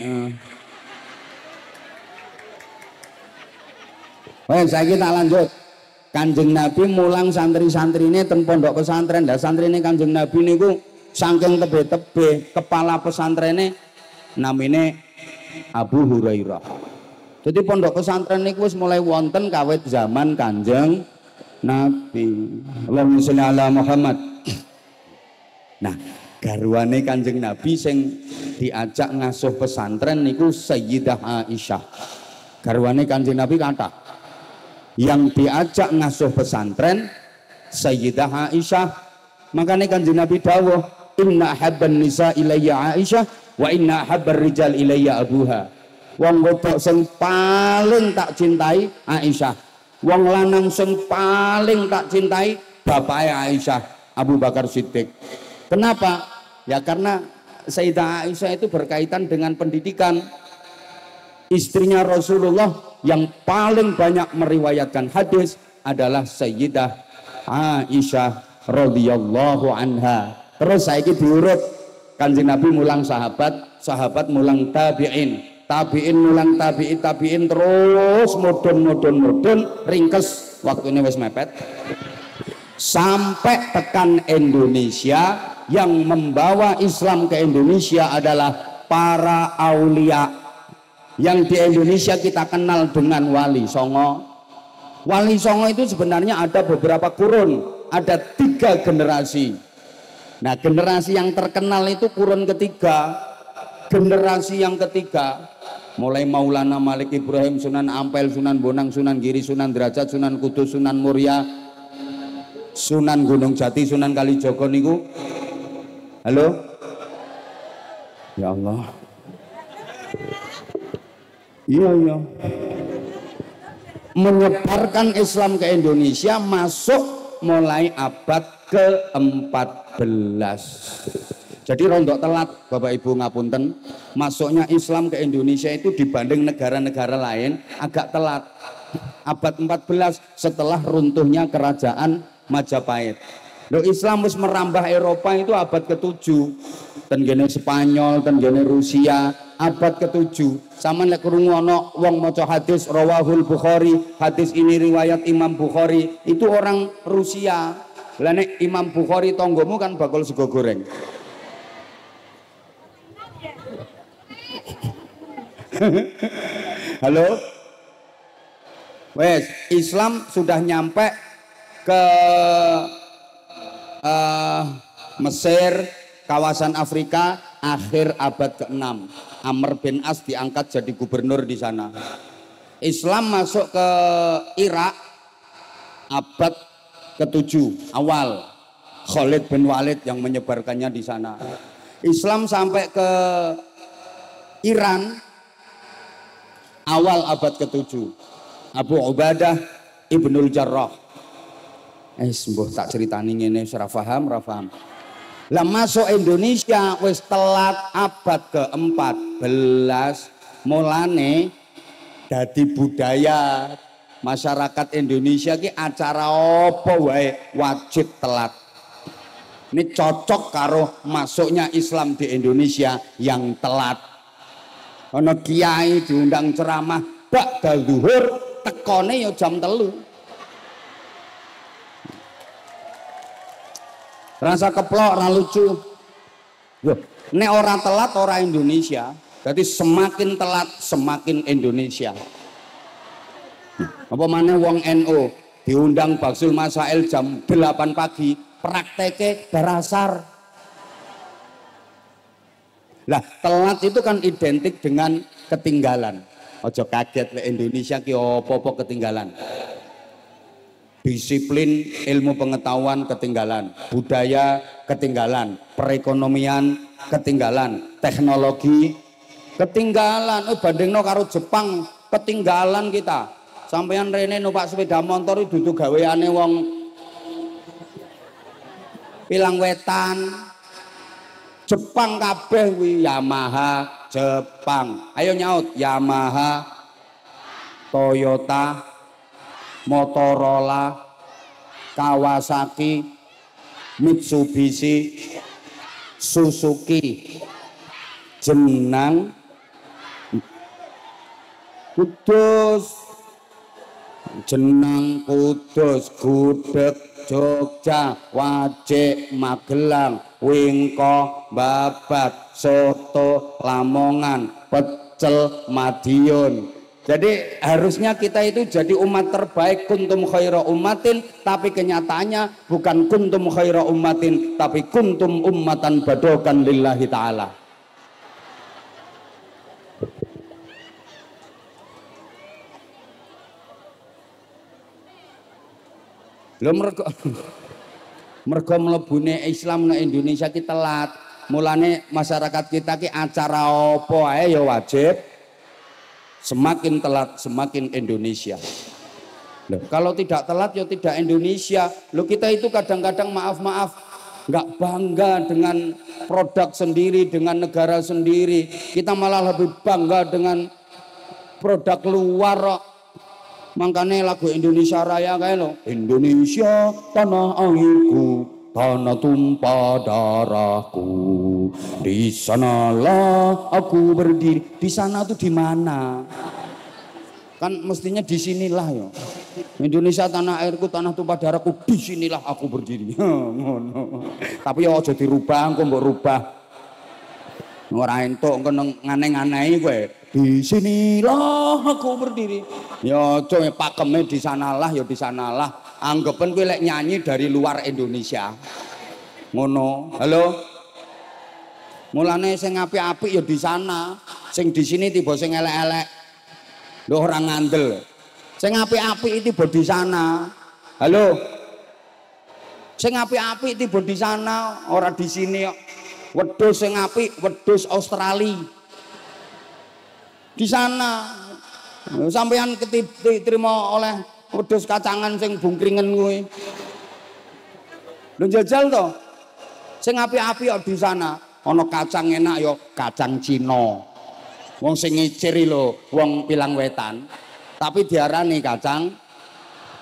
Saya kita lanjut. Kanjeng Nabi mulang santri-santrine ten pondok pesantren. Dah santrine Kanjeng Nabi niku saking tebe-tebe, kepala pesantrene namine Abu Hurairah. Jadi pondok pesantren niku wis mulai wonten kawit zaman Kanjeng Nabi. Allahumma sholli ala Muhammad. Nah, garwane Kanjeng Nabi sing diajak ngasuh pesantren niku Sayyidah Aisyah. Garwane Kanjeng Nabi kata yang diajak ngasuh pesantren Sayyidah Aisyah. Makanya Kanjeng Nabi dawuh, inna habban nisa ilayya Aisyah wa inna habbar rijal ilayya abuha. Wong wedok sing paling tak cintai Aisyah, wong lanang sing paling tak cintai bapaknya Aisyah, Abu Bakar Siddiq. Kenapa? Ya karena Sayyidah Aisyah itu berkaitan dengan pendidikan. Istrinya Rasulullah yang paling banyak meriwayatkan hadis adalah Sayyidah Aisyah radhiyallahu anha. Terus saiki diurut, Kanjeng Nabi mulang sahabat, sahabat mulang tabi'in, tabi'in mulang tabi'in terus mudun ringkes waktunya wis mepet sampai tekan Indonesia. Yang membawa Islam ke Indonesia adalah para aulia. Yang di Indonesia kita kenal dengan Wali Songo. Wali Songo itu sebenarnya ada beberapa kurun, ada 3 generasi. Nah, generasi yang terkenal itu kurun ketiga. Generasi yang ketiga mulai Maulana Malik Ibrahim, Sunan Ampel, Sunan Bonang, Sunan Giri, Sunan Derajat, Sunan Kudus, Sunan Muria, Sunan Gunung Jati, Sunan Kalijogo niku. Halo? Ya Allah. Iya. Menyebarkan Islam ke Indonesia masuk mulai abad ke-14. Jadi rondok telat Bapak Ibu ngapunten. Masuknya Islam ke Indonesia itu dibanding negara-negara lain agak telat. Abad 14 setelah runtuhnya kerajaan Majapahit. Loh, Islam wis merambah Eropa itu abad ke-7. Tenggene Spanyol, tenggene Rusia, abad ke-7. Sama lek krungu ana wong maca hadis rawahul Bukhari, hadis ini riwayat Imam Bukhari, itu orang Rusia. Lah nek Imam Bukhari tonggomu kan bakul sego goreng. Halo? Wes, Islam sudah nyampe ke Mesir, kawasan Afrika akhir abad ke-6. Amr bin As diangkat jadi gubernur di sana. Islam masuk ke Irak abad ke-7 awal. Khalid bin Walid yang menyebarkannya di sana. Islam sampai ke Iran awal abad ke-7. Abu Ubadah Ibnul Jarrah. Sembuh tak ceritani ngene ora paham. Lah masuk Indonesia wis telat abad ke-14. Mulane dadi budaya masyarakat Indonesia ki acara apa wae wajib telat. Ini cocok karo masuknya Islam di Indonesia yang telat. Ana kiai diundang ceramah ba'da zuhur tekone ya jam 3. Rasa keplok, orang lucu. Nek orang telat orang Indonesia. Jadi semakin telat semakin Indonesia. Apa mana wong NU diundang Baksul Masail jam 8 pagi, prakteknya darasar. Lah telat itu kan identik dengan ketinggalan. Ojo kaget le Indonesia ki opo-opo ketinggalan. Disiplin ilmu pengetahuan ketinggalan, budaya ketinggalan, perekonomian ketinggalan, teknologi ketinggalan. Bandingno karo Jepang ketinggalan kita. Sampeyan rene numpak sepeda motor itu dudu gaweane wong Pilang Wetan. Jepang kabeh kuwi Yamaha Jepang. Ayo nyaut Yamaha, Toyota, Motorola, Kawasaki, Mitsubishi, Suzuki. Jenang Kudus, jenang Kudus, gudeg Jogja, wajik Magelang, wingko babat, soto Lamongan, pecel Madiun. Jadi harusnya kita itu jadi umat terbaik, kuntum khaira ummatin, tapi kenyataannya bukan kuntum khaira ummatin, tapi kuntum ummatan badokan lillahi ta'ala. Lho mergo mlebune Islam nang Indonesia ki telat. Mulane masyarakat kita ki acara apa ae ya wajib. Semakin telat semakin Indonesia. Loh, kalau tidak telat ya tidak Indonesia. Loh kita itu kadang-kadang maaf nggak bangga dengan produk sendiri, dengan negara sendiri. Kita malah lebih bangga dengan produk luar. Makanya lagu Indonesia Raya kayak lo, Indonesia tanah airku, tanah tumpah darahku, di sanalah aku berdiri. Di sana tuh di mana? Kan mestinya di sinilah ya. Indonesia tanah airku, tanah tumpah darahku, di sinilah aku berdiri. Tapi ya aja dirubah, kok mbok rubah. Ora entuk kena ngane-nganehi kowe. Di sinilah aku berdiri. Ya aja pakeme di sanalah ya di sanalah. Anggapen kowe lek nyanyi dari luar Indonesia. Ngono. Halo. Mulane sing apik-apik ya di sana. Sing di sini tiba sing elek-elek. Lho ora ngandel. Sing apik-apik tiba di sana. Halo. Sing apik-apik tiba di sana, ora di sini kok. Wedhus sing apik, wedhus Australia. Di sana sampeyan diterima oleh wedhus kacangan sing bungkringen kuwi. Lho jajal to. Sing apik-apik kok di sana. Ana kacang enak ya kacang Cina. Wong sing ngiciri lho, wong Pilang Wetan. Tapi diarani kacang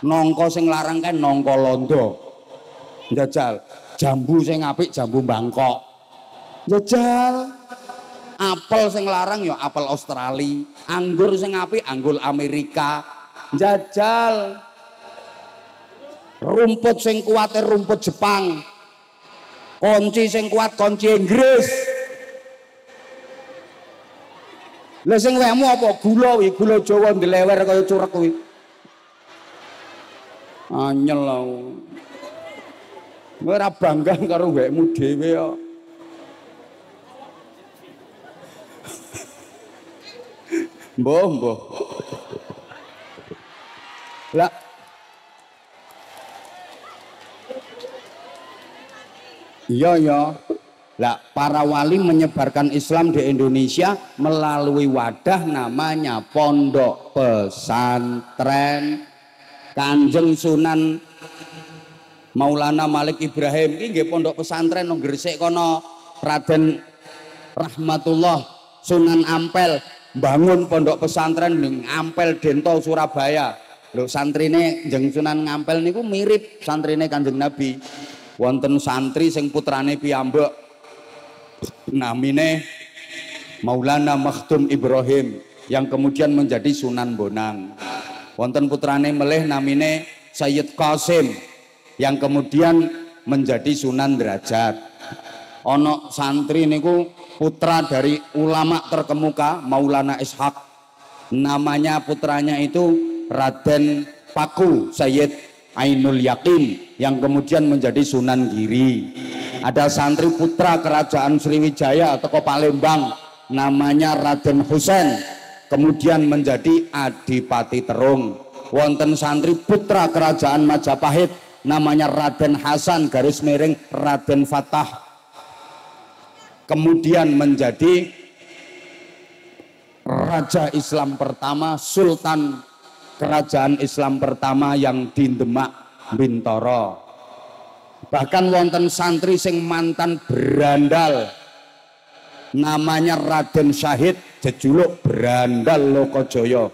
nangka sing larang kan nangka londo. Jajal. Jambu sing apik jambu Bangkok. Jajal. Apel sing larang ya apel Australia, anggur sing apik anggur Amerika. Jajal. Rumput sing kuat rumput Jepang. Kunci sing kuat kunci Inggris. Lah sing wekmu apa gula wi, gula Jawa ndelewer kaya curek kuwi. Anyel aku. Ora bangga karo wekmu dhewe kok. Mbah. Lah iya. Lah para wali menyebarkan Islam di Indonesia melalui wadah namanya Pondok Pesantren Kanjeng Sunan Maulana Malik Ibrahim. Iki nggih pondok pesantren nang Gresik kono. Raden Rahmatullah Sunan Ampel bangun pondok pesantren ning Ampel Dento Surabaya. Lho santrine Kanjeng Sunan Ngampel niku mirip santrine Kanjeng Nabi. Wonten santri sing putrane piyambak namine Maulana Makhdum Ibrahim yang kemudian menjadi Sunan Bonang. Wonten putrane melih namine Sayyid Qasim yang kemudian menjadi Sunan Derajat. Ono santri niku putra dari ulama terkemuka Maulana Ishaq. Namanya putranya itu Raden Paku Sayyid Ainul Yakin yang kemudian menjadi Sunan Giri. Ada santri putra kerajaan Sriwijaya atau Palembang namanya Raden Husein, kemudian menjadi Adipati Terung. Wonten santri putra kerajaan Majapahit namanya Raden Hasan garis miring Raden Fatah, kemudian menjadi Raja Islam pertama, Sultan kerajaan Islam pertama yang di Demak Bintoro. Bahkan wonten santri sing mantan berandal namanya Raden Syahid, jejuluk Berandal Lokojoyo,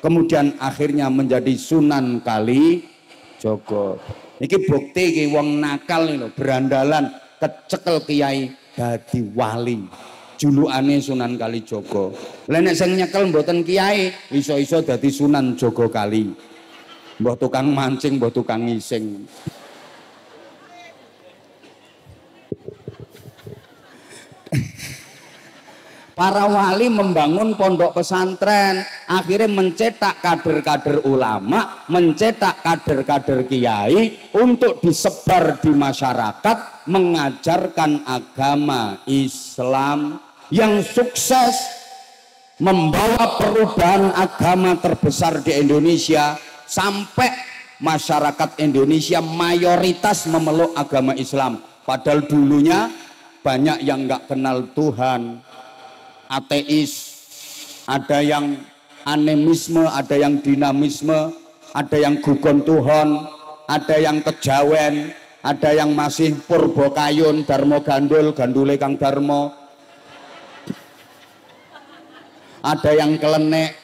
kemudian akhirnya menjadi Sunan Kalijogo. Iki bukti iki wong nakal lho, berandalan kecekel kiai dadi wali. Julukane Sunan Kalijogo. Lah nek sing nyekel mboten kiai, iso-iso dadi Sunan Jogo Kali. Mbah tukang mancing, mbah tukang ngising. Para wali membangun pondok pesantren, akhirnya mencetak kader-kader ulama, mencetak kader-kader kiai untuk disebar di masyarakat, mengajarkan agama Islam yang sukses membawa perubahan agama terbesar di Indonesia sampai masyarakat Indonesia mayoritas memeluk agama Islam. Padahal dulunya banyak yang nggak kenal Tuhan, ateis, ada yang animisme, ada yang dinamisme, ada yang gugon Tuhan, ada yang kejawen, ada yang masih purba kayun, darmo gandul, gandule kang darmo, ada yang kelenek,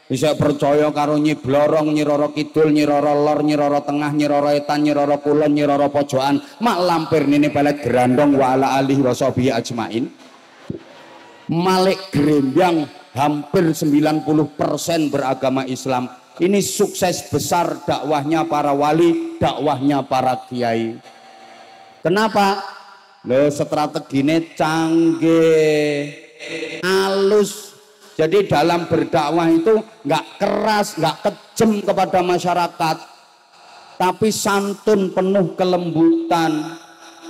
bisa percaya karo Nyi Blorong, Nyi Roro Kidul, Nyi Roro Lor, Nyi Roro Tengah, Nyi Roro Etan, Nyi Roro Kulon, Nyi Roro Pojokan, mak lampir nini pelet gerandong wa ala alihi wa sahbihi ajmain. Malik Grembyang hampir 90% beragama Islam. Ini sukses besar dakwahnya para wali, dakwahnya para kiai. Kenapa? Loh, strateginya canggih, halus. Jadi dalam berdakwah itu nggak keras, nggak kejam kepada masyarakat, tapi santun, penuh kelembutan,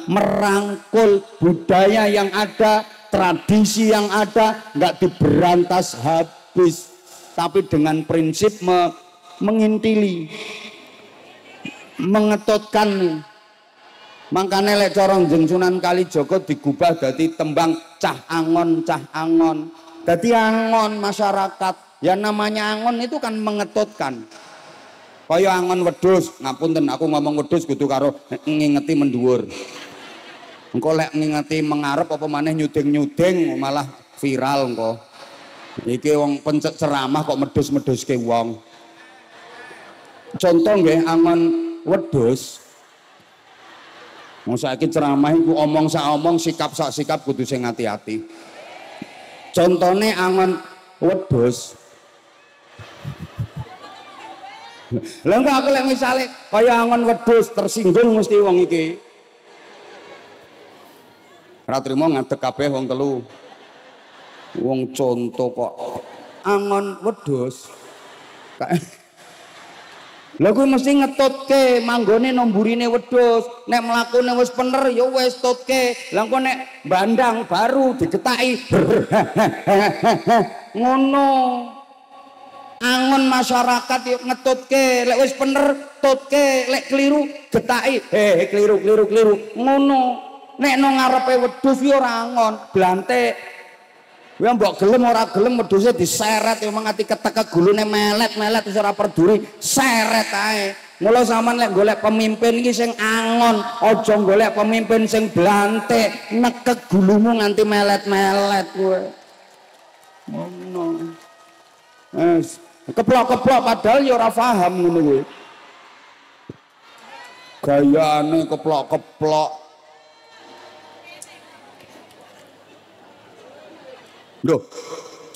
merangkul budaya yang ada, tradisi yang ada, nggak diberantas habis, tapi dengan prinsip mengintili, mengetutkan. Makanya lek corong jeung Sunan Kalijogo digubah dadi tembang cah angon, cah angon. Dadi angon masyarakat. Ya namanya angon itu kan mengetutkan. Kaya angon wedhus, ngapunten aku ngomong wedhus kudu karo ngingeti mendhuwur. Engko lek ngingeti mengarep apa maneh nyuding-nyuding malah viral engko. Iki wong pencet ceramah kok medhus-medhuske wong. Contoh nggih angon wedhus. Wong saiki ceramah iku omong sak omong, sikap sak sikap kudu sing ati-ati. Contohnya angon wedhus. Lah engko aku lek misale kaya angon wedhus tersinggung mesti wong iki. Ora trimo ngadeg kabeh wong telu. Wong contoh kok angon wedhus. Lha kuwi mesti ngetutke manggone nomburine wedhus. Nek mlakune wis bener ya wis tutke. Lah engko nek bandang baru diketaki. Ngono. Angon masyarakat yo ngetutke, lek wis bener tutke, lek keliru getaki. Keliru. Ngono. Nek nang ngarepe wedhus yo ora angon, blantik. Ya mbok gelem ora gelem wedhuse diseret ya mangati ketek gulune melet wis ora peduli, seret ae. Mula sampean lek golek pemimpin iki sing angon, aja golek pemimpin sing blantik, nekek gulumu nganti melet-melet kowe. Ngono. Wes, keplok-keplok padahal ya ora paham ngono kuwi. Gayane keplok-keplok. Loh,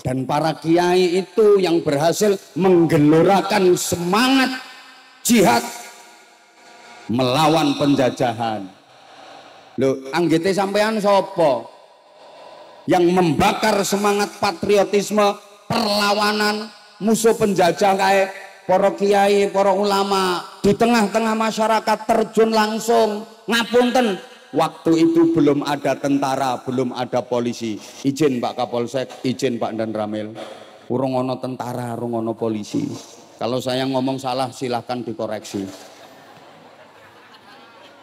dan para kiai itu yang berhasil menggelorakan semangat jihad melawan penjajahan. Loh, anggite sampean sapa? Yang membakar semangat patriotisme, perlawanan musuh penjajah kae para kiai, para ulama di tengah-tengah masyarakat terjun langsung. Ngapunten, waktu itu belum ada tentara, belum ada polisi. Izin Pak Kapolsek, izin Pak Dan Ramil. Urung ono tentara, urung ono polisi. Kalau saya ngomong salah silahkan dikoreksi.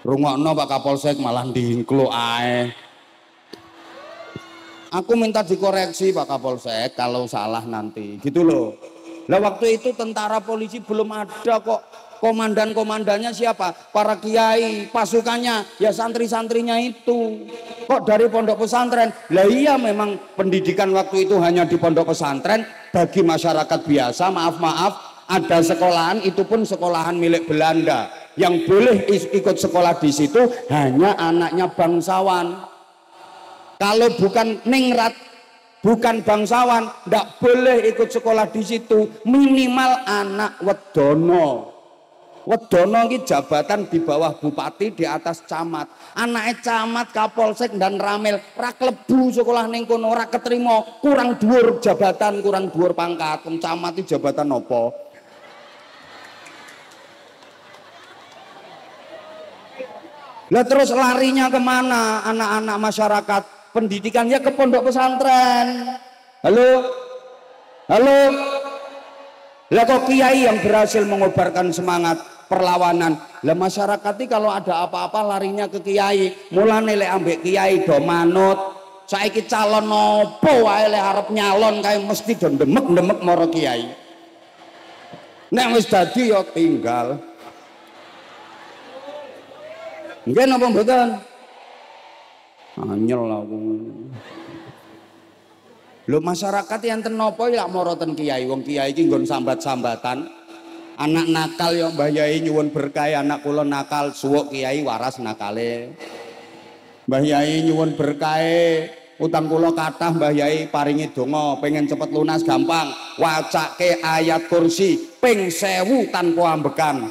Rungokno Pak Kapolsek malah diingklo ae. Aku minta dikoreksi Pak Kapolsek kalau salah nanti, gitu loh. Lah waktu itu tentara polisi belum ada kok. Komandan-komandannya siapa? Para kiai, pasukannya ya santri-santrinya itu. Kok dari pondok pesantren? Lah iya, memang pendidikan waktu itu hanya di pondok pesantren. Bagi masyarakat biasa, maaf-maaf, ada sekolahan, itu pun sekolahan milik Belanda. Yang boleh ikut sekolah di situ hanya anaknya bangsawan. Kalau bukan ningrat, bukan bangsawan, tidak boleh ikut sekolah di situ. Minimal anak wedono. Wedono ini jabatan di bawah bupati, di atas camat. Anaknya camat, kapolsek dan ramil ra klebu sekolah ning kono, ora keterima, kurang dhuwur jabatan, kurang dhuwur pangkat. Camat itu jabatan apa? Lah terus larinya kemana anak-anak masyarakat? Pendidikannya ke pondok pesantren. Halo? Halo? Lah kok kiai yang berhasil mengobarkan semangat perlawanan. Lah masyarakat ini kalau ada apa-apa larinya ke kiai. Mulane lek ambek kiai do manut. Saiki calon nopo wae lek arep nyalon kae mesti do demek-demek maro kiai. Nek wis dadi ya tinggal. Nggih napa mboten? Anyel aku. Lho masyarakat yang tenopo ya moro ten kiai, wong kiai iki nggon sambat-sambatan. Anak nakal ya Mbah Yai nyuwun berkah, anak kula nakal suwuk kiai waras nakale. Mbah Yai nyuwun berkah, utang kula kathah Mbah Yai paringi donga, pengen cepet lunas gampang. Wacake ayat kursi ping 1000 tanpa ambekan.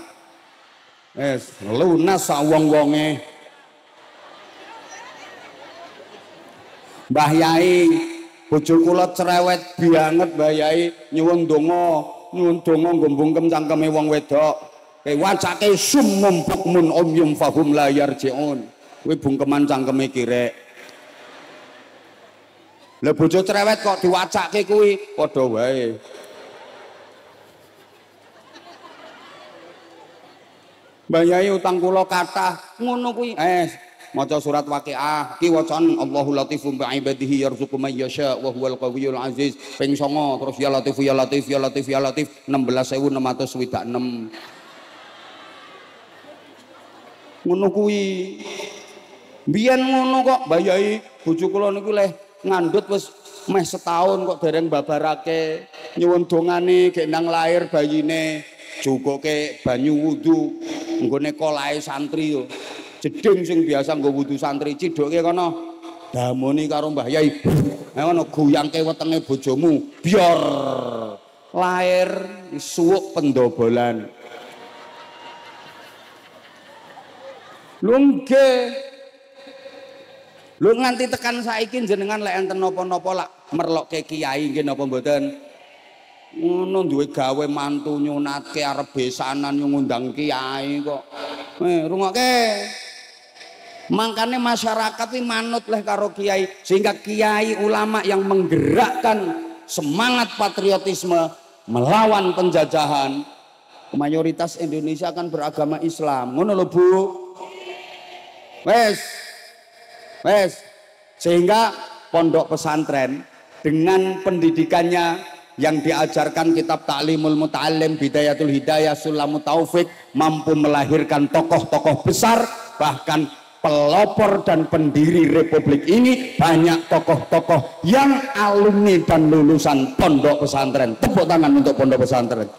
Wis lunas sak wong-wonge. Mbah Yai bojo kula cerewet banget Mbah Yai nyuwun donga nggombungkem cangkeme wong wedok. Kae wacake summum bukmun umyum fahum la yarjiun. Kuwi bungkeman cangkeme kirek. Lah bojo cerewet kok diwacake kuwi padha wae. Mbah Yai utang kula kathah ngono kuwi. Maca surat Waqiah ki wacan Allahu latifum bi ibadihi yarzuqu may yasha wa huwal qawiyul aziz ping 9 terus ya latif ya latif ya latif ya latif 16626 ngono kuwi biyen ngono kok Mbah Yai bojo kula niku leh ngandhut wis meh setahun kok dereng babarake nyuwun dongane gek nang lair bayine jugoke banyu wudu nggone kolahe santri yo jeding sing biasa nggo wudu santri cidoke kono damoni karo Mbah Yai ngono goyangke wetenge bojomu biar lahir suwuk pendobolan lho nggih lho nganti tekan saiki jenengan lek enten napa-napa lak merlokke kiai nggih napa mboten ngono duwe gawe mantu nyunatke arep besanan ngundang kiai kok rungokke. Makanya masyarakat ini manut leh karo kiai sehingga kiai ulama yang menggerakkan semangat patriotisme melawan penjajahan. Mayoritas Indonesia kan beragama Islam. Ngono lho Bu. Wes. Sehingga pondok pesantren dengan pendidikannya yang diajarkan kitab Ta'limul Muta'allim, Bidayatul Hidayah, Sulamut Taufik mampu melahirkan tokoh-tokoh besar, bahkan pelopor dan pendiri republik ini banyak tokoh-tokoh yang alumni dan lulusan pondok pesantren. Tepuk tangan untuk pondok pesantren.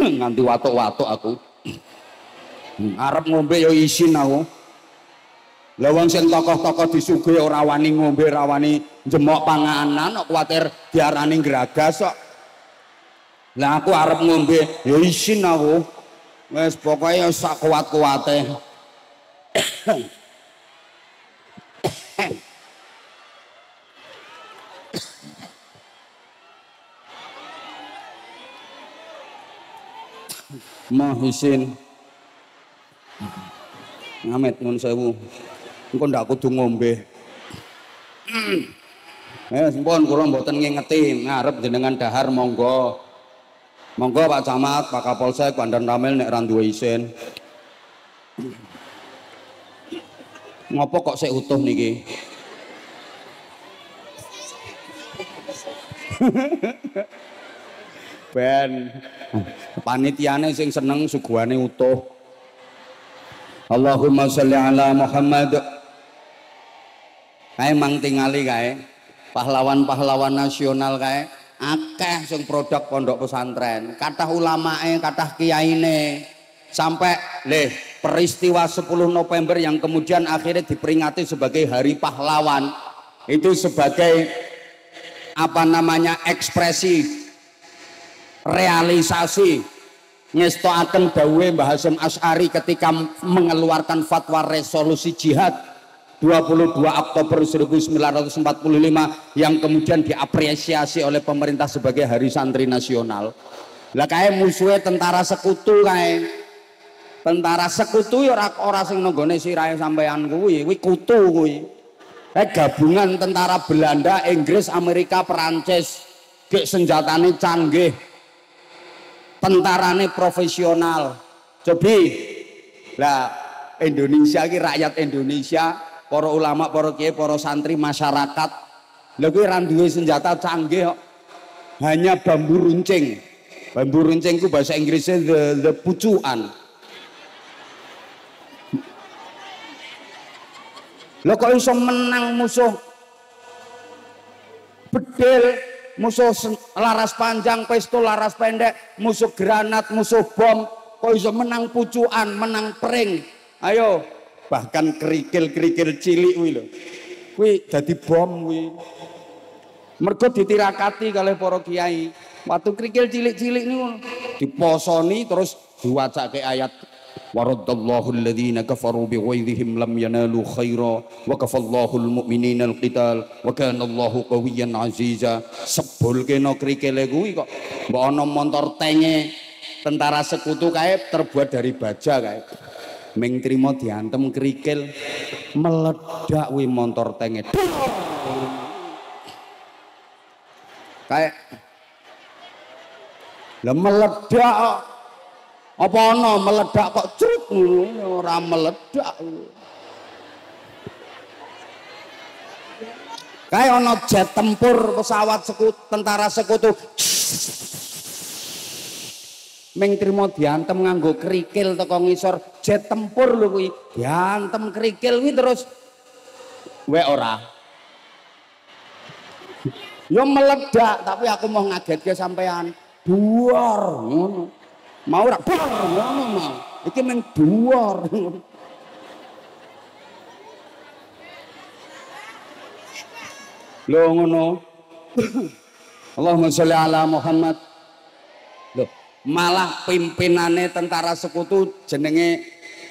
Nganti watuk-watuk aku. Arep ngombe yo isin aku. Lah wong sing tokoh-tokoh disuguhi ora wani ngombe, ora wani njemok panganan, kok kuwatir diarani gragas kok. Lah aku arep ngombe yo isin aku. Wes pokoknya sak kuat-kuate. Mahisin ngamet nun sewu engko ndak kudu ngombe. Sampun kula mboten ngingeti ngarep jenengan dahar monggo. Monggo Pak Camat, Pak Kapolsek, Pak Dandan Ramil nek ra duwe isin. Ngopo kok sik utuh niki? Ben panitiane sing seneng suguhane utuh. Allahumma sholli ala Muhammad. Kae mang tingali kae pahlawan-pahlawan nasional kae akeh sing produk pondok pesantren, kathah ulamae, kathah kiyaine. Sampai peristiwa 10 November yang kemudian akhirnya diperingati sebagai Hari Pahlawan itu sebagai apa namanya ekspresi realisasi ngestoaken dawuhe Mbah Hasyim Asy'ari ketika mengeluarkan fatwa resolusi jihad 22 Oktober 1945 yang kemudian diapresiasi oleh pemerintah sebagai Hari Santri Nasional. Lah kae musuhe tentara sekutu kae. Tentara sekutu ya ora sing nanggone sirahe sampean kuwi kutu kuwi. Gabungan tentara Belanda, Inggris, Amerika, Perancis, gek senjatane canggih. Tentarane profesional. Jadi lah Indonesia iki rakyat Indonesia, para ulama, para kiai, para santri, masyarakat. Lha kuwi ra duwe senjata canggih kok. Hanya bambu runcing. Bambu runcing ku bahasa Inggrisnya the pucuan. Lho kok iso menang musuh bedil, musuh laras panjang, pistol laras pendek, musuh granat, musuh bom, kok iso menang pucuan, menang pring. Ayo, bahkan kerikil-kerikil cilik kuwi lho. Kuwi dadi bom kuwi. Mergo ditirakati kalih para kiai. Waktu kerikil cilik-cilik niku diposoni terus diwacake ayat waradallahu alladhina kafaru bighaidhihim lam yanalu khaira wa kafallahu almu'minina alqital wa kana Allahu qawiyyan aziza. Sebulke no krikile kuwi kok mbok ana montor tenge tentara sekutu kae terbuat dari baja kae. Ming trimo diantem krikil meledak kuwi montor tenge. Kae lah meledak. Apa ana meledak kok crut ora meledak. Kayak ana jet tempur pesawat tentara sekutu. Ming trimo diantem nganggo kerikil teko ngisor jet tempur lho kuwi. Diantem kerikil kuwi terus ora. Yo meledak tapi aku mau ngagetke sampean. Duar ngono. Mau ora ngono mau. Iki men duar. Lho ngono. Allahumma sholli ala Muhammad. Loh, malah pimpinane tentara sekutu jenenge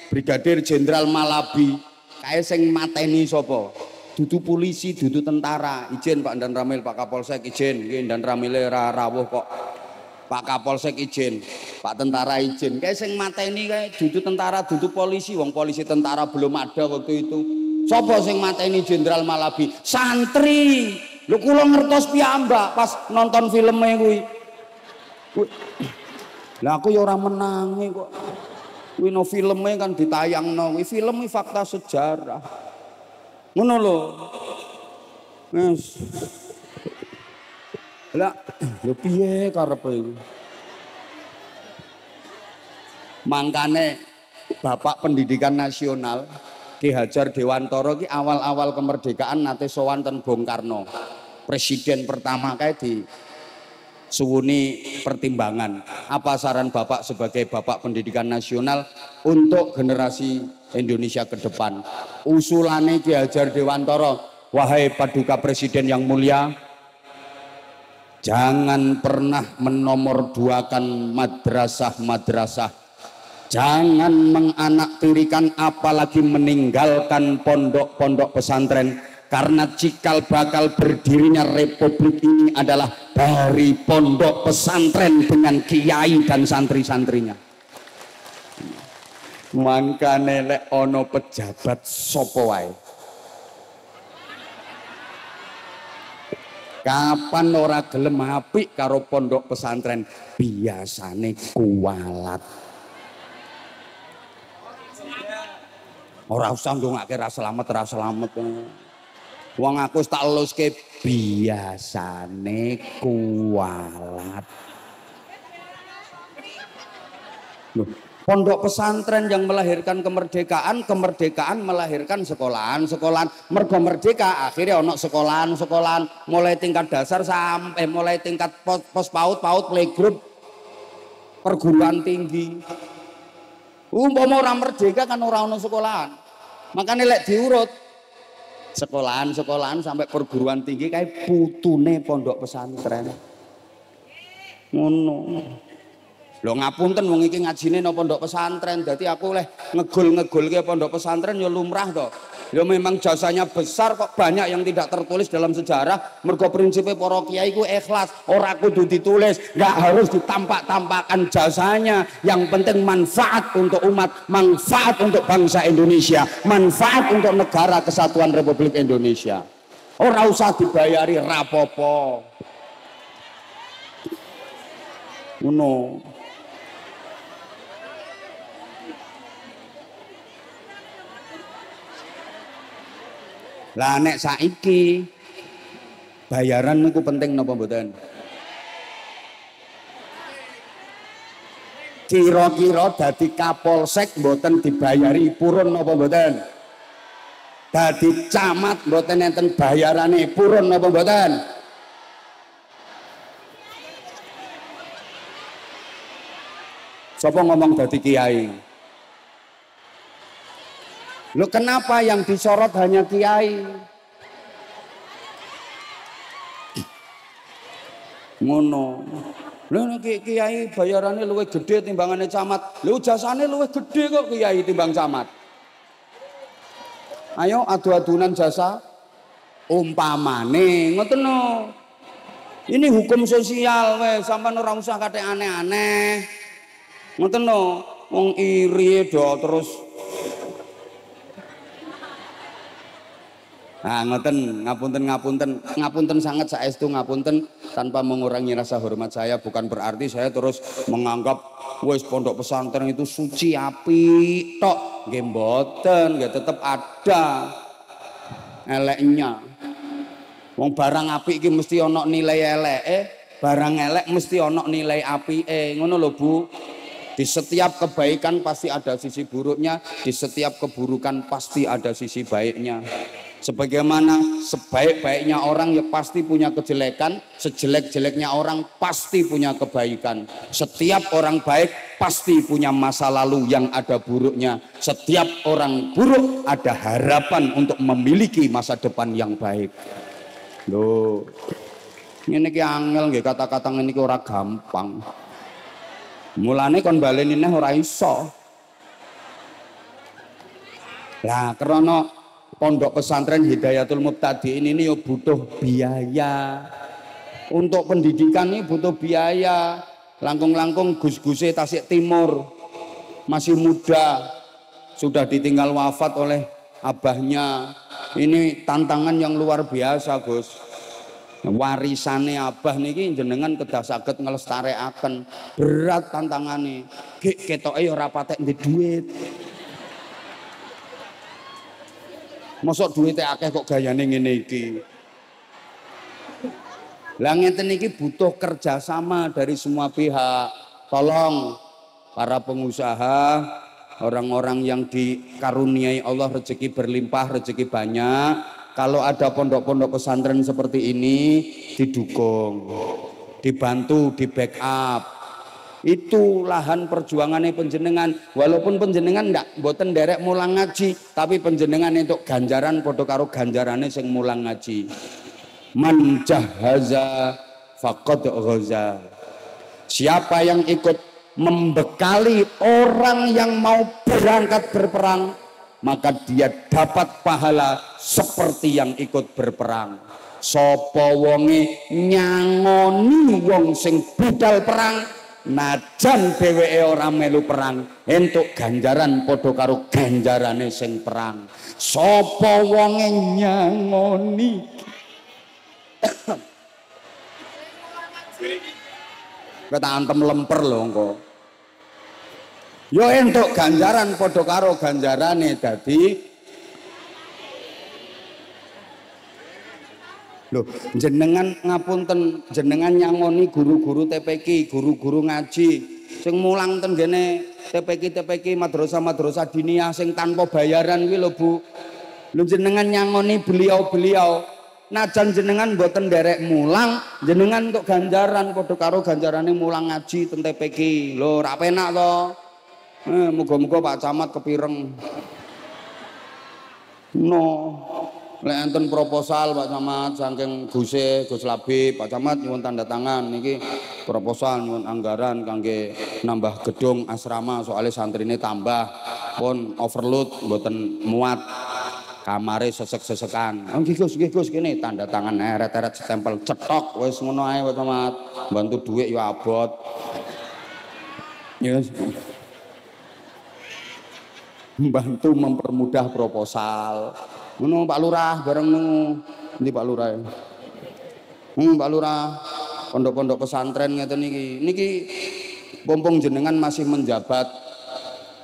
Brigadir Jenderal Malabi. Kae sing mateni sapa? Dudu polisi, dudu tentara. Izin Pak Dan Ramil, Pak Kapolsek izin. Nggih Dan Ramil ora rawuh kok. Pak Kapolsek izin, Pak Tentara izin. Kayak sing mateni kayak dudu tentara, dudu polisi. Wong polisi tentara belum ada waktu itu. Sopo sing mateni Jenderal Malabi? Santri. Lho kula ngertos piyambak pas nonton filmnya kuwi. Lah aku ya ora menangi kok. Kuwi no filmnya kan ditayangno. Kuwi film iki fakta sejarah. Ngono lho. Wes. Lah, lho piye karepe iku? Mangkane Bapak Pendidikan Nasional Ki Hajar Dewantara ki awal-awal kemerdekaan nate sowan ten Bung Karno. Presiden pertama kae disuwuni pertimbangan. Apa saran Bapak sebagai Bapak Pendidikan Nasional untuk generasi Indonesia ke depan? Usulane Ki Hajar Dewantara, wahai Paduka Presiden yang mulia, jangan pernah menomorduakan madrasah-madrasah. Jangan menganaktirikan apalagi meninggalkan pondok-pondok pesantren. Karena cikal bakal berdirinya republik ini adalah dari pondok pesantren dengan kiai dan santri-santrinya. Mangkane lek ana pejabat sapa wae kapan ora gelem apik karo pondok pesantren biasane kualat. Ora usah ndongake ra selamat. Wong aku wis tak eluske biasane kualat. Loh, pondok pesantren yang melahirkan kemerdekaan, kemerdekaan melahirkan sekolahan. Mergo merdeka akhirnya ono sekolahan mulai tingkat dasar sampai mulai tingkat pos PAUD, playgroup, perguruan tinggi. Umpama orang merdeka kan ora ono sekolahan. Makanya lek diurut sekolahan sampai perguruan tinggi kayak putune pondok pesantren. Ngono. Lho ngapunten wong iki ngajine nang pondok pesantren. Dadi aku leh ngegul-ngegulke pondok pesantren ya lumrah to. Ya memang jasanya besar kok banyak yang tidak tertulis dalam sejarah. Mergo prinsipe para kiai ku ikhlas, ora kudu ditulis, enggak harus ditampak-tampakkan jasanya. Yang penting manfaat untuk umat, manfaat untuk bangsa Indonesia, manfaat untuk negara kesatuan Republik Indonesia. Ora usah dibayari rapopo. Ngono. Lah nek saiki bayaran niku penting napa mboten? Kira-kira dadi kapolsek mboten dibayari purun napa mboten? Dadi camat mboten enten bayarane purun napa mboten? Sapa ngomong dadi kiai? Loh kenapa yang disorot hanya kiai? Ngono. Lho kiai bayarannya luwih gede timbangane camat. Lho jasane luwih gede kok kiai timbang camat. Ayo adu-adunan jasa. Umpamane ngoten no. Ini hukum sosial weh, sampean ora usah kate aneh-aneh. Ngoten no. Wong iri do terus. Nah ngoten, ngapunten sangat saestu ngapunten tanpa mengurangi rasa hormat saya. Bukan berarti saya terus menganggap wis pondok pesantren itu suci api tok, nggih mboten, nggih tetep ada eleknya. Wong barang apik iki mesti ana nilai eleke, barang elek mesti ana nilai apike. Ngono lho Bu. Di setiap kebaikan pasti ada sisi buruknya, di setiap keburukan pasti ada sisi baiknya. Sebagaimana sebaik-baiknya orang ya pasti punya kejelekan, sejelek-jeleknya orang pasti punya kebaikan. Setiap orang baik pasti punya masa lalu yang ada buruknya. Setiap orang buruk ada harapan untuk memiliki masa depan yang baik. Loh, ini ki angel nggih kata-kata ngene iki ora gampang. Mulane kon baleni neh ora iso. Lah krana pondok pesantren Hidayatul Mubtadiin ini ya butuh biaya. Untuk pendidikan ini butuh biaya. Langkung-langkung gus-guse Tasik Timur masih muda, sudah ditinggal wafat oleh abahnya. Ini tantangan yang luar biasa, Gus. Warisane abah niki jenengan kedah saged nglestarekaken. Berat tantangane. Gek ketoke ya ora patek ndek dhuwit. Mosok duitnya akeh kok gayane ngene iki. Lah ngeten iki butuh kerjasama dari semua pihak. Tolong para pengusaha, orang-orang yang dikaruniai Allah rezeki berlimpah, rezeki banyak. Kalau ada pondok-pondok pesantren seperti ini didukung, dibantu, di backup. Itu lahan perjuangannya penjenengan. Walaupun penjenengan ndak mboten nderek mulang ngaji, tapi penjenengan untuk ganjaran padha karo ganjarane sing mulang ngaji. Man jahaza faqad ghaza. Siapa yang ikut membekali orang yang mau berangkat berperang, maka dia dapat pahala seperti yang ikut berperang. Sapa wonge nyangoni wong sing budal perang, Najan dheweke ora melu perang, entuk ganjaran padha karo ganjarane sing perang. Sapa wonge nyangoni kata antem lemper lho engko. Yo entuk ganjaran padha karo ganjarane dadi lho jenengan ngapunten jenengan nyangoni guru-guru TPQ, guru-guru ngaji sing mulang ten gene TPQ madrasah diniyah sing tanpa bayaran kuwi lho Bu. Lho jenengan nyangoni beliau-beliau najan jenengan mboten nderek mulang jenengan untuk ganjaran padha karo ganjarane mulang ngaji ten TPQ. Lho ora penak to. Muga-muga Pak Camat kepireng. No. Lek enten proposal Pak Camat saking Gus Labib, Pak Camat nyuwun tanda tangan niki proposal nyuwun anggaran kangge nambah gedung asrama soalnya santrine tambah pun overload mboten muat kamare sesek-sesekan. Nggih Gus kene tanda tangan eret-eret stempel cetok wis ngono ae Pak Camat. Bantu dhuwit ya abot. Yes. Membantu mempermudah proposal. Ngono Pak Lurah bareng nunggu ndi Pak Lurah. Pak Lurah pondok-pondok pesantren ngeten niki pompong jenengan masih menjabat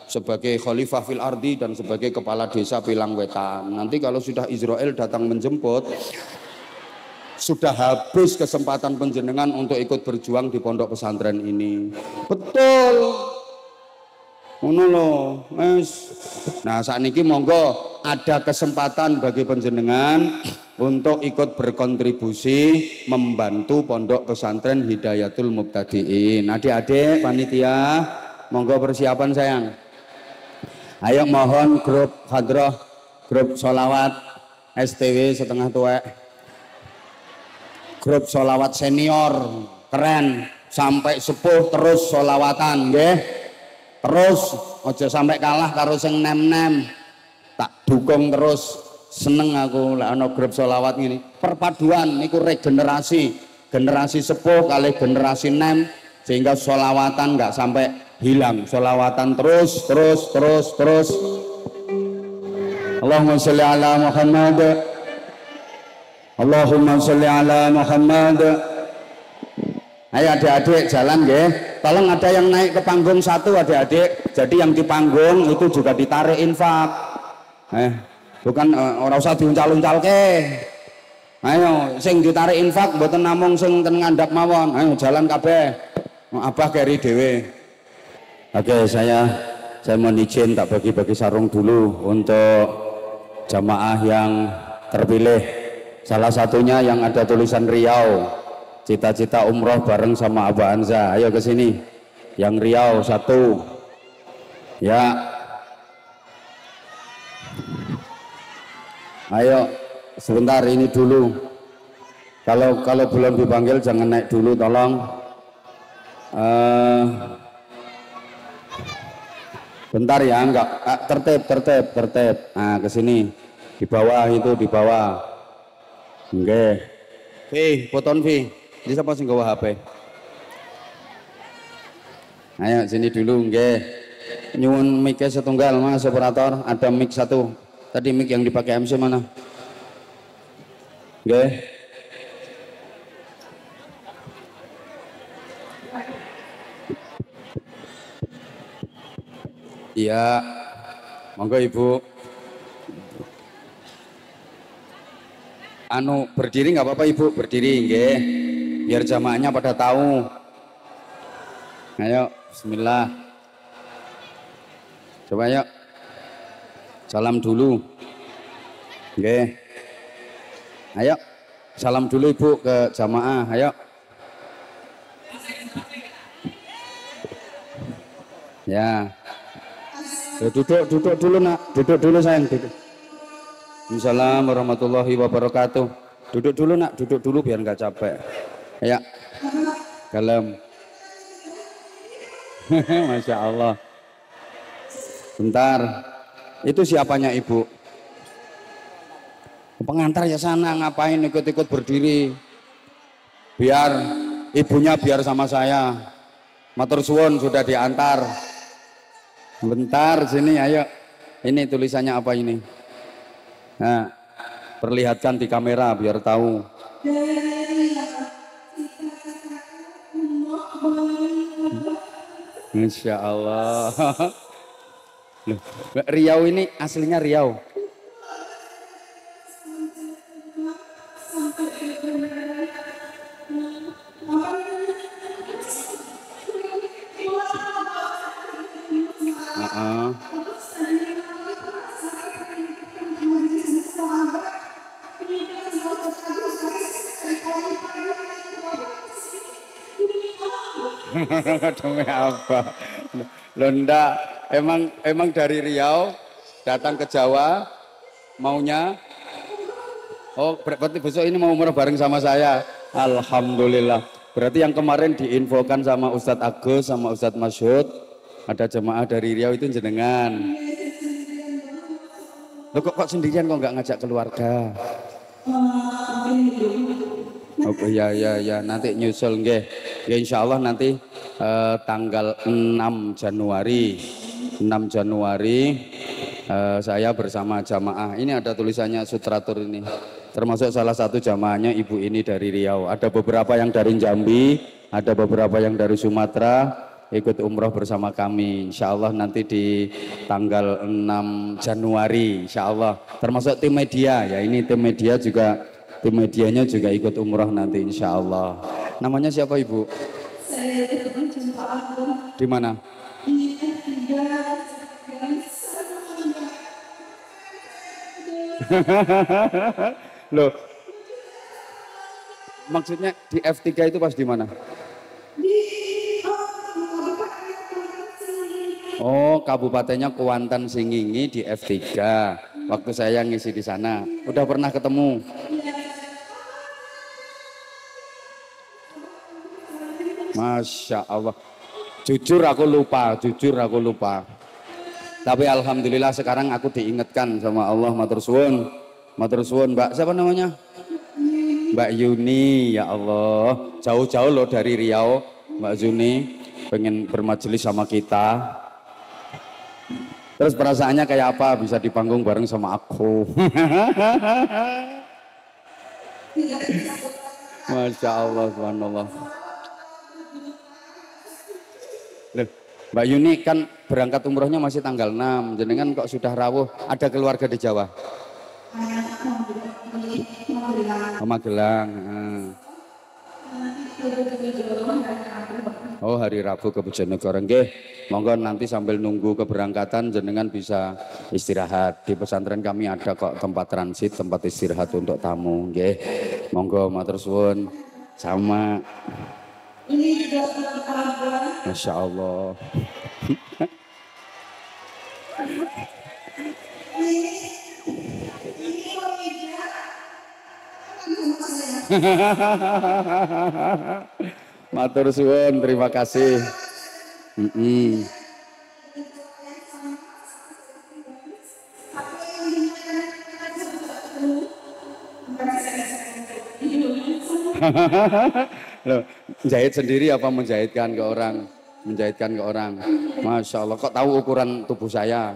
sebagai khalifah fil ardi dan sebagai kepala desa Pilang Wetan. Nanti kalau sudah Israel datang menjemput sudah habis kesempatan penjenengan untuk ikut berjuang di pondok pesantren ini. Betul. Ngono lho, wis. Nah, sakniki monggo ada kesempatan bagi panjenengan untuk ikut berkontribusi membantu pondok pesantren Hidayatul Mubtadiin. Adik-adik panitia, monggo persiapan sayang. Ayo mohon grup hadroh, grup sholawat STW setengah tuwek. Grup sholawat senior, keren, sampai sepuh terus sholawatan, nggih. Terus aja sampai kalah karo sing nem-nem. Tak dukung terus, seneng aku lek ana grup sholawat ngene. Perpaduan niku regenerasi, generasi sepuh kali generasi nem sehingga sholawatan nggak sampai hilang. Sholawatan terus. Allahumma sholli ala Muhammad. Allahumma sholli ala Muhammad. Ayo adik-adik jalan nggih. Tolong ada yang naik ke panggung satu adik-adik. Jadi yang di panggung itu juga ditarik infak. Bukan ora usah diuncal-uncal ke. Ayo sing ditarik infak mboten namung sing ten ngandhap mawon. Ayo jalan kabeh. Abah keri dhewe. Oke, saya mohon izin tak bagi-bagi sarung dulu untuk jamaah yang terpilih. Salah satunya yang ada tulisan Riau. Cita-cita umroh bareng sama Abah Anza. Ayo ke sini. Yang Riau satu. Ya. Ayo sebentar ini dulu. Kalau belum dipanggil jangan naik dulu tolong. Bentar ya, enggak tertib. Nah, ke sini. Di bawah itu di bawah. Nggih. Foton Vi. Ini siapa sih gawa HP? Ayo sini dulu, nggih. Nyuwun mic setunggal Mas operator, ada mic satu. Tadi mic yang dipakai MC mana? Nggih. Iya. Monggo Ibu. Berdiri nggak apa-apa Ibu, berdiri nggih. Biar jamaahnya pada tahu. Ayo, bismillah. Coba yuk. Salam dulu. Nggih. Ayo. Salam dulu Ibu ke jamaah, ayo. Ya. Duduk dulu Nak. Duduk dulu sayang, duduk. Assalamualaikum warahmatullahi wabarakatuh. Duduk dulu Nak, duduk dulu biar nggak capek. Ya, kalem. Masya Allah. Bentar, itu siapanya Ibu? Pengantar ya sana, ngapain ikut-ikut berdiri? Biar ibunya biar sama saya. Matur suwun sudah diantar. Bentar sini ayo. Ini tulisannya apa ini? Nah, perlihatkan di kamera biar tahu. Insya Allah. Loh, Riau ini aslinya Riau. Demi apa? Loh ndak, emang dari Riau datang ke Jawa maunya. Oh, berarti besok ini mau umrah bareng sama saya. Alhamdulillah. Berarti yang kemarin diinfokan sama Ustadz Agus sama Ustadz Masyud, ada jemaah dari Riau itu jenengan. Loh kok sendirian kok nggak ngajak keluarga? Oh ya nanti nyusul nggih. Ya insya Allah nanti tanggal 6 Januari saya bersama jamaah. Ini ada tulisannya Sutratur ini. Termasuk salah satu jamaahnya ibu ini dari Riau. Ada beberapa yang dari Jambi, ada beberapa yang dari Sumatera ikut umroh bersama kami. Insya Allah nanti di tanggal 6 Januari insya Allah. Termasuk tim media ya, ini tim media juga, tim medianya juga ikut umroh nanti insya Allah. Namanya siapa ibu? Saya di mana? Loh, maksudnya di F3 itu pas di mana? Oh, kabupatennya Kuantan Singingi di F3. Waktu saya ngisi di sana, udah pernah ketemu? Masya Allah. Jujur aku lupa. Tapi alhamdulillah sekarang aku diingatkan sama Allah. Matur suwun Mbak. Siapa namanya? Mbak Yuni. Ya Allah, jauh-jauh loh dari Riau Mbak Yuni, pengen bermajelis sama kita. Terus perasaannya kayak apa bisa di panggung bareng sama aku? Masya Allah, subhanallah. Loh, Mbak Yuni kan berangkat umrohnya masih tanggal 6. Jenengan kok sudah rawuh? Ada keluarga di Jawa? Magelang. Oh, hari Rabu ke Bojonegoro. Nggih, monggo nanti sambil nunggu keberangkatan jenengan bisa istirahat. Di pesantren kami ada kok tempat transit, tempat istirahat untuk tamu. Nggih. Monggo matur suwun. Sama. Masya Allah. Matur suwun, terima kasih. Loh, jahit sendiri apa menjahitkan ke orang? Menjahitkan ke orang. Masya Allah, kok tahu ukuran tubuh saya?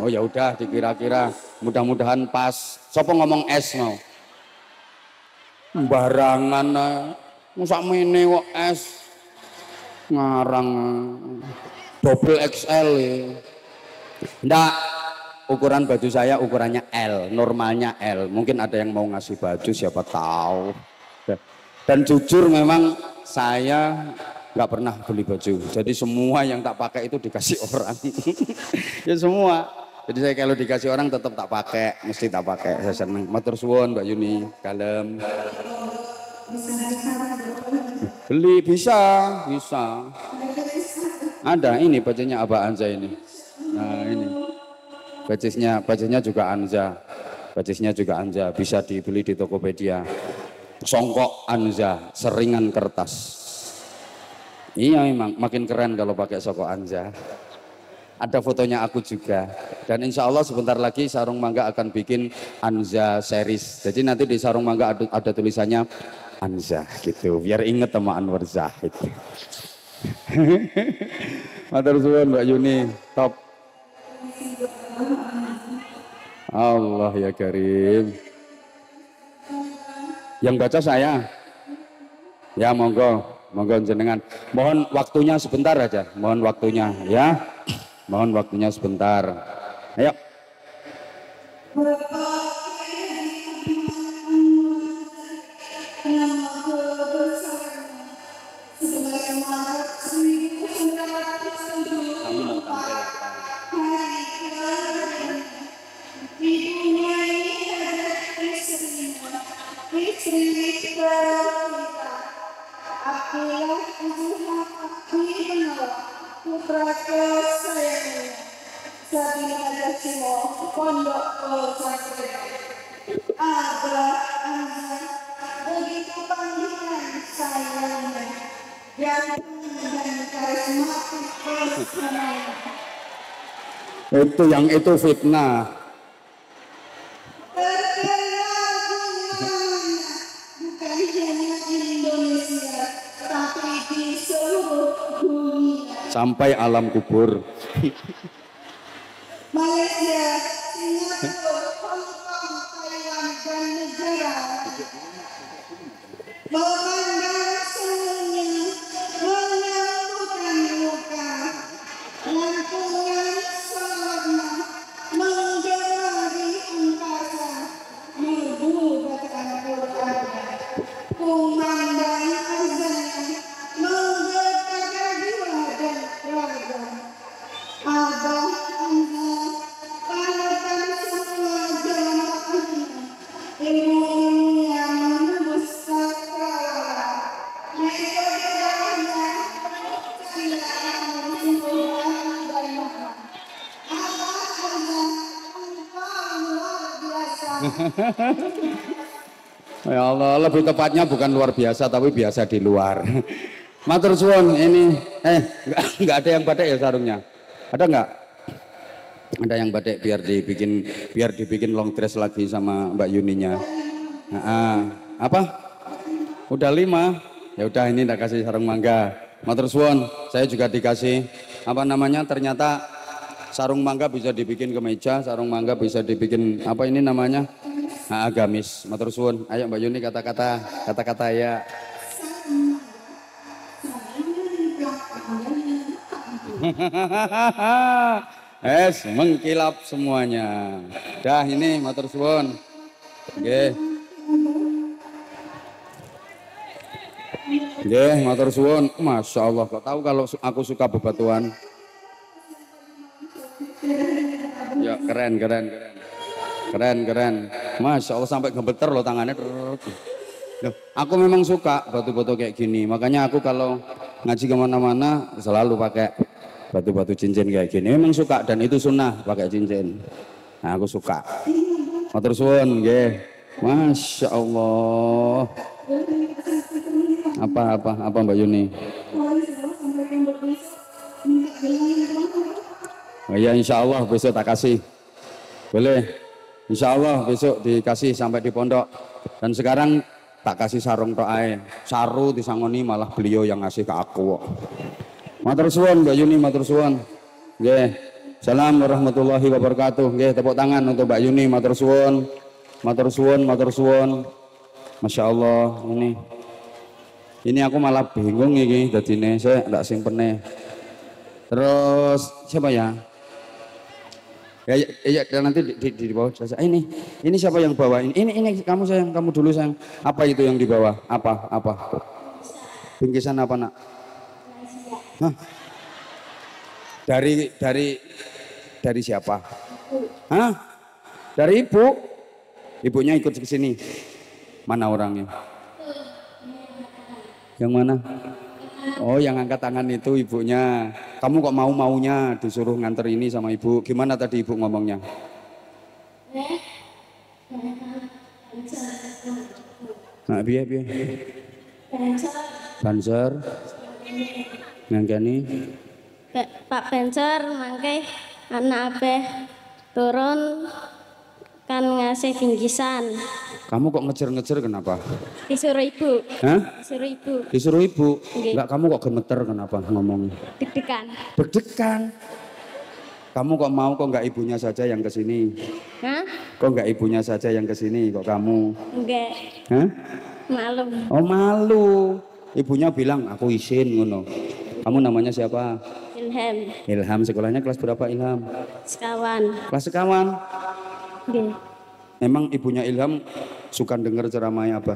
Oh ya udah, dikira-kira. Mudah-mudahan pas. Sopo ngomong es mau? Barangan, musak mene kok es ngarang double XL ya. Ndak, ukuran baju saya ukurannya L, normalnya L. Mungkin ada yang mau ngasih baju, siapa tahu. Dan jujur memang saya nggak pernah beli baju. Jadi semua yang tak pakai itu dikasih orang. Ya semua. Jadi saya kalau dikasih orang tetap tak pakai, mesti tak pakai. Saya senang. Matur suwun Mbak Yuni, kalem. Beli bisa. Ada ini bajunya Abah Anza ini. Nah ini. Bajunya juga Anza. Bisa dibeli di Tokopedia. Songkok Anza, seringan kertas. Iya memang makin keren kalau pakai songkok Anza. Ada fotonya aku juga. Dan insya Allah sebentar lagi Sarung Mangga akan bikin Anza series. Jadi nanti di Sarung Mangga ada tulisannya Anzah gitu, biar inget sama Anwar Zahid. Matur suwun Mbak Yuni, top. Allah ya Karim. Yang baca saya. Ya monggo, monggo jenengan. Mohon waktunya sebentar aja, mohon waktunya ya. Mohon waktunya sebentar. Ayo.
Putra kesayangan Sabina Adasimo Pondok Pesantren ada begitu panggilan sayangnya ganteng dan karismatik bersemangat.
Itu yang itu fitnah.
Bukan hanya Indonesia tapi di seluruh dunia.
Sampai alam kubur.
Malaysia, Singapura, Hong Kong, Taiwan, dan negara memandang semuanya menyatukan muka lantunan salamnya menggema di angkasa merdu bacaan Quran kumandang azannya menggetarkan jiwa dan raga. Abah Anda panutan semua jamaahnya ilmu yang menembus sakral metodenya kayaan sempurna dan makna. Abah Anda engkau luar biasa.
Ya Allah, lebih tepatnya bukan luar biasa tapi biasa di luar. Matur suwun ini enggak ada yang batik ya sarungnya. Ada enggak? Ada yang batik biar dibikin long dress lagi sama Mbak Yuninya. Apa? Udah 5. Ya udah ini tak kasih sarung mangga. Matur suwun, saya juga dikasih apa namanya? Ternyata sarung mangga bisa dibikin kemeja, sarung mangga bisa dibikin apa ini namanya? Gamis. Matur suwun. Ayo Mbak Yuni kata-kata ya. Mengkilap semuanya. Dah ini matur suwun. Nggih. Nggih, matur suwun. Masya Allah, kok tahu kalau aku suka bebatuan. Ya keren. Masya Allah sampai gemeter loh tangannya. Loh, aku memang suka batu-batu kayak gini. Makanya aku kalau ngaji kemana-mana selalu pakai batu-batu cincin kayak gini. Memang suka dan itu sunnah pakai cincin. Nah aku suka. Matur suwun, nggih. Masya Allah. Apa Mbak Yuni? Oh ya insya Allah besok tak kasih. Boleh. Insya Allah besok dikasih sampai di pondok. Dan sekarang tak kasih sarung tok ae. Saru disangoni malah beliau yang ngasih ke aku. Matur suwun Mbak Yuni, matur suwun. Nggih. Salam warahmatullahi wabarakatuh. Nggih, tepuk tangan untuk Mbak Yuni, matur suwun. Matur suwun. Masya Allah ini aku malah bingung iki dadine saya ndak simpene. Terus siapa ya? Ya nanti di bawah saya. Ini siapa yang bawa ini? Ini kamu sayang, kamu dulu sayang. Apa itu yang di bawah? Apa? Bingkisan apa nak? Hah? Dari siapa? Hah? Dari ibu? Ibunya ikut ke sini. Mana orangnya? Yang mana? Oh, yang angkat tangan itu ibunya. Kamu kok maunya disuruh nganter ini sama ibu? Gimana tadi ibu ngomongnya? Nah, biar. Banser. Ngangkani.
Pak Banser mangke anak abeh turun kan ngasih bingkisan.
Kamu kok ngejer-ngejer kenapa?
Disuruh ibu.
Hah?
Disuruh ibu.
Disuruh ibu?
Nggih.
Enggak, kamu kok gemeter kenapa ngomongnya?
Deg-degan.
Deg-degan. Kamu kok mau, kok enggak ibunya saja yang ke sini?
Hah?
Kok enggak ibunya saja yang ke sini, kok kamu?
Enggak.
Hah?
Malu.
Oh malu. Ibunya bilang, aku izin ngono. Kamu namanya siapa?
Ilham.
Ilham, sekolahnya kelas berapa Ilham?
Sekawan.
Kelas sekawan.
Nggih.
Emang ibunya Ilham suka denger ceramahnya apa?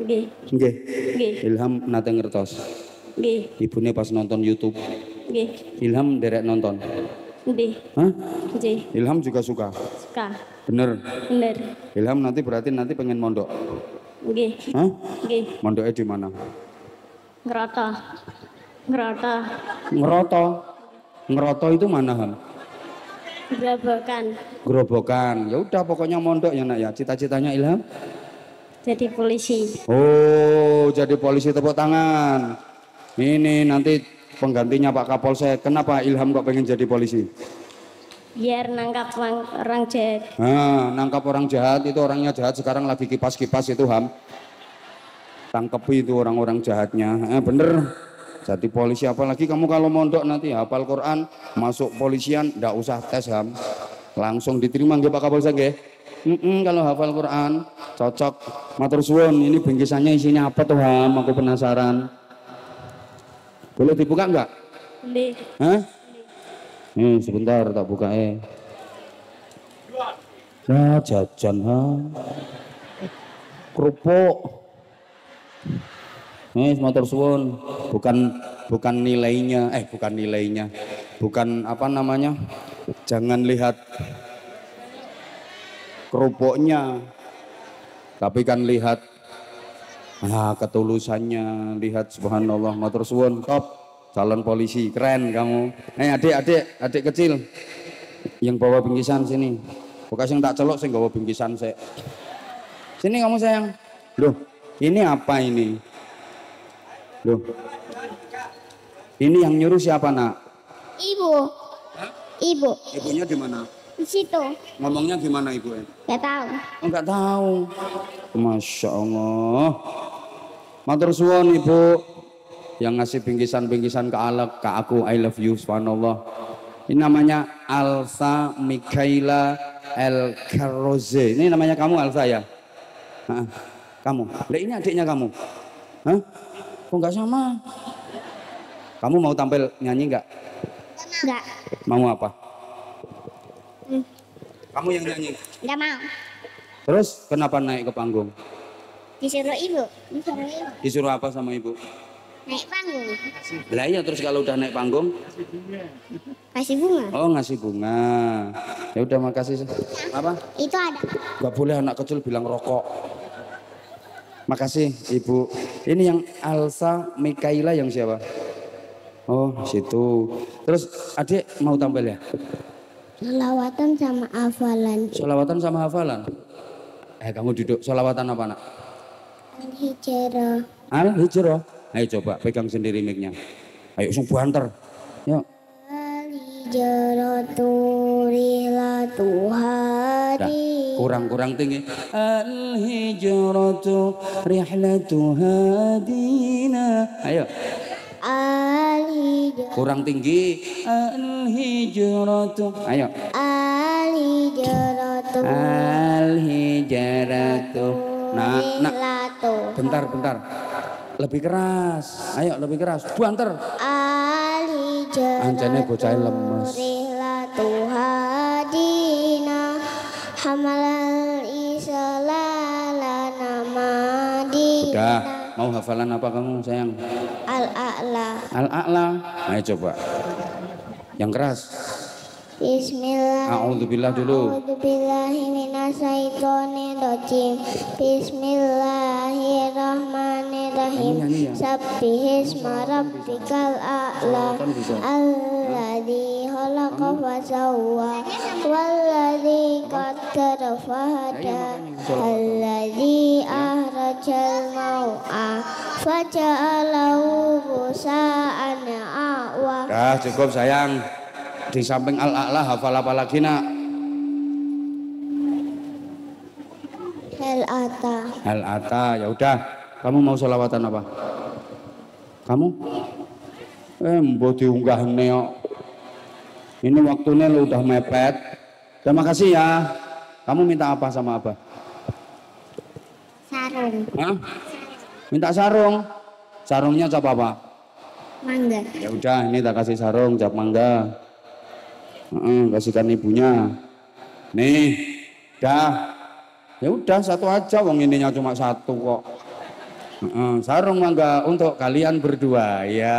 Nggih.
Nggih.
Nggih.
Ilham nate ngertos.
Nggih.
Ibune pas nonton YouTube.
Nggih.
Ilham derek nonton.
Nggih.
Hah?
Nggih.
Ilham juga suka.
Suka.
Bener.
Bener.
Ilham nanti berarti nanti pengen mondok.
Nggih.
Hah?
Nggih.
Mondoknya di mana?
Ngeroto. Ngeroto.
Ngeroto. Ngeroto itu mana, Ham?
Gerobokan.
Gerobokan. Ya udah pokoknya mondok ya nak ya. Cita-citanya Ilham?
Jadi polisi.
Oh, jadi polisi, tepuk tangan. Ini nanti penggantinya Pak Kapolsek. Kenapa Ilham kok pengen jadi polisi?
Biar nangkap orang jahat.
Nah, nangkap orang jahat, itu orangnya jahat sekarang lagi kipas-kipas itu Ham. Tangkepi itu orang-orang jahatnya. Bener. Jadi polisi, apalagi kamu kalau mondok nanti hafal Quran, masuk polisian, ndak usah tes Ham. Langsung diterima nggih Pak Kapolsek nggih? Kalau hafal Quran cocok. Matur suwun, ini bingkisannya isinya apa tuh Ham? Aku penasaran. Boleh dibuka enggak?
Boleh.
Hah? Sebentar tak buka Nah, jajan Ham. Kerupuk. Matur suwun, bukan nilainya, bukan apa namanya, jangan lihat kerupuknya, tapi kan lihat ketulusannya, lihat subhanallah. Matur suwun, top, calon polisi, keren kamu. Adik kecil, yang bawa bingkisan sini, bukan yang tak celok, sing bawa bingkisan sini kamu sayang. Loh, ini apa ini? Loh, ini yang nyuruh siapa nak?
Ibu.
Hah?
Ibu.
Ibunya di mana?
Di situ.
Ngomongnya gimana ibu?
Gak tahu.
Enggak tahu. Masya Allah. Matur suwun ibu yang ngasih bingkisan-bingkisan ke aku. I love you, subhanallah. Ini namanya Alsa Mikaela El Karoze. Ini namanya kamu Alsa ya? Kamu. Lah ini adiknya kamu. Hah? Kok nggak sama? Kamu mau tampil nyanyi nggak?
Enggak.
Mau apa? Kamu yang nyanyi?
Enggak mau.
Terus kenapa naik ke panggung?
Disuruh ibu. Disuruh ibu.
Disuruh apa sama ibu?
Naik panggung.
Lah iya, terus kalau udah naik panggung?
Kasih bunga.
Oh, ngasih bunga. Ya udah, makasih. Apa?
Itu ada.
Gak boleh anak kecil bilang rokok. Makasih ibu. Ini yang Alsa Mikaela yang siapa? Oh, situ. Terus adik mau tampil ya?
Selawatan sama hafalan.
Sholawatan sama hafalan. Kamu duduk. Sholawatan apa nak?
Al-Hijrah.
Al-Hijrah. Ayo coba pegang sendiri mic-nya. Ayo sung banter. Yuk.
Al-Hijrah turilatu hadi.
Kurang tinggi. Al-hijratu rihlatu hadina. Ayo.
Al-Hijrah.
Kurang tinggi. Al-hijratu. Ayo.
Al-Hijratu.
Al-hijratu. Nak.
Turilatu.
Bentar. Lebih keras. Ayo lebih keras. Banter.
Al-Hijrah.
Anjane bocah lemes.
Turilatu hadina. Hamalal isalalana madina.
Udah, mau hafalan apa kamu sayang?
Al-A'la.
Al-A'la. Ayo coba. Yang keras.
Bismillah.
A'udzubillah dulu.
A'udzubillahi minasyaitonirrajim. Bismillahirrahmanirrahim. Sabbihisma rabbikal a'la. Alladzi khalaqa fasawwa. Walladzi qaddara fahada. Alladzi akhrajal mau'a. Faja'alahu gusa'an a'wa.
Dah cukup sayang. Di samping Al-A'la hafal apa lagi nak?
Hal ata
Hal ata, ya udah. Kamu mau selawatan apa? Kamu? Mbok diunggah kok. Ini waktunya lu udah mepet. Terima kasih ya. Kamu minta apa sama Abah?
Sarung.
Hah? Minta sarung. Sarungnya cap apa?
Mangga.
Ya udah, ini tak kasih sarung cap mangga. Kasihkan ibunya. Nih, dah. Ya udah satu aja, wong ininya cuma satu kok. Sarung mangga untuk kalian berdua. Ya.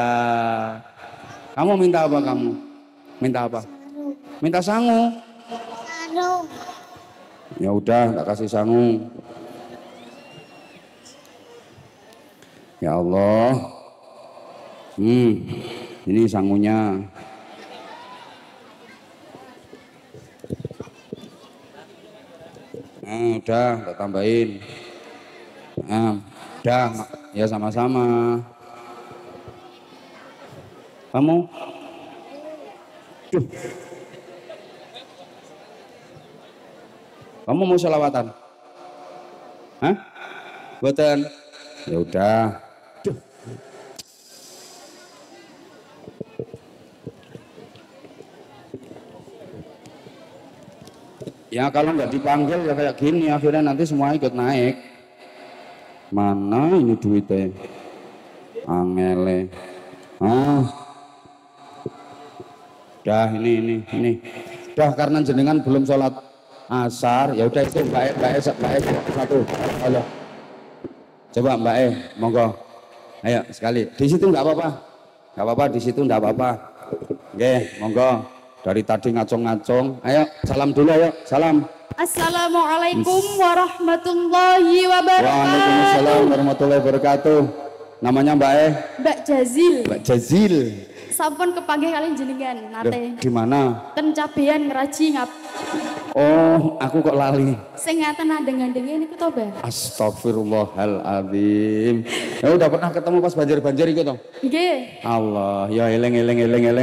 Kamu minta apa kamu? Minta apa?
Sarung.
Minta sangu.
Sarung.
Ya udah, tak kasih sangu. Ya Allah. Ini sangunya. Udah, tak tambahin. Udah, ya sama-sama. Kamu? Duh. Kamu mau selawatan? Hah? Boten? Ya udah. Duh. Ya kalau nggak dipanggil ya kayak gini, akhirnya nanti semua ikut naik. Mana ini duitnya? Angele. Dah ini. Dah karena jenengan belum sholat asar, ya udah itu Mbak E satu. Halo. Coba Mbak E, monggo. Ayo sekali. Di situ nggak apa-apa. Nggak apa-apa di situ nggak apa-apa. Oke, monggo. Dari tadi ngacung-ngacung. Ayo, salam dulu ayo. Salam.
Assalamualaikum warahmatullahi wabarakatuh.
Waalaikumsalam warahmatullahi wabarakatuh. Namanya Mbak E?
Mbak Jazil.
Mbak Jazil.
Sampun kepanggih kalian jenengan nate.
Di mana?
Ten cabean ngeraji ngap.
Oh, aku kok lali.
Sing ngaten andeng-andenge niku to, Mbah.
Astagfirullahaladzim. Ya udah pernah ketemu pas banjir-banjir itu toh?
Nggih.
Allah, ya eleng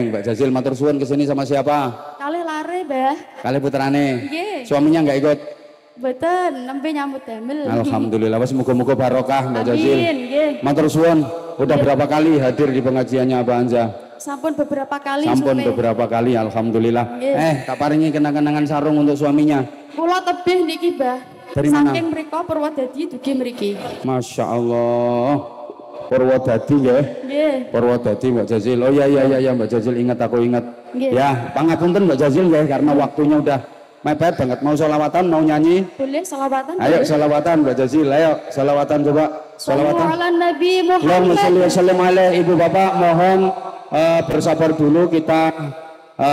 Mbak Jazil matur suwun kesini sama siapa?
Kalih lare, Mbah.
Kali putrane.
Nggih.
Suaminya nggak ikut?
Mboten, nembe nyambut damel.
Alhamdulillah, wes muga-muga barokah Mbak Jazil.
Amin, nggih.
Matur suwun. Udah berapa kali hadir di pengajiannya Abah Anja?
Sampun beberapa kali
Sampun
sume.
beberapa kali, alhamdulillah.
Nggih.
Tak paringi kenang-kenangan sarung untuk suaminya.
Kula tebih niki, Mbah.
Dari mana?
Saking mriko Purwodadi dugi mriki.
Masya Allah. Purwodadi ya.
Nggih.
Purwodadi Mbak Jazil. Oh iya Mbak Jazil, ingat aku ingat.
Nggih.
Ya, pangapunten Mbak Jazil ya karena waktunya udah mepet banget. Mau sholawatan, mau nyanyi?
Boleh selawatan?
Ayo sholawatan Mbak Jazil, ayo sholawatan coba. Sholawatan.
Ala Nabi
Allahumma sholli wa
Muhammad.
sallim alaihi. Ibu Bapak mohon bersabar dulu, kita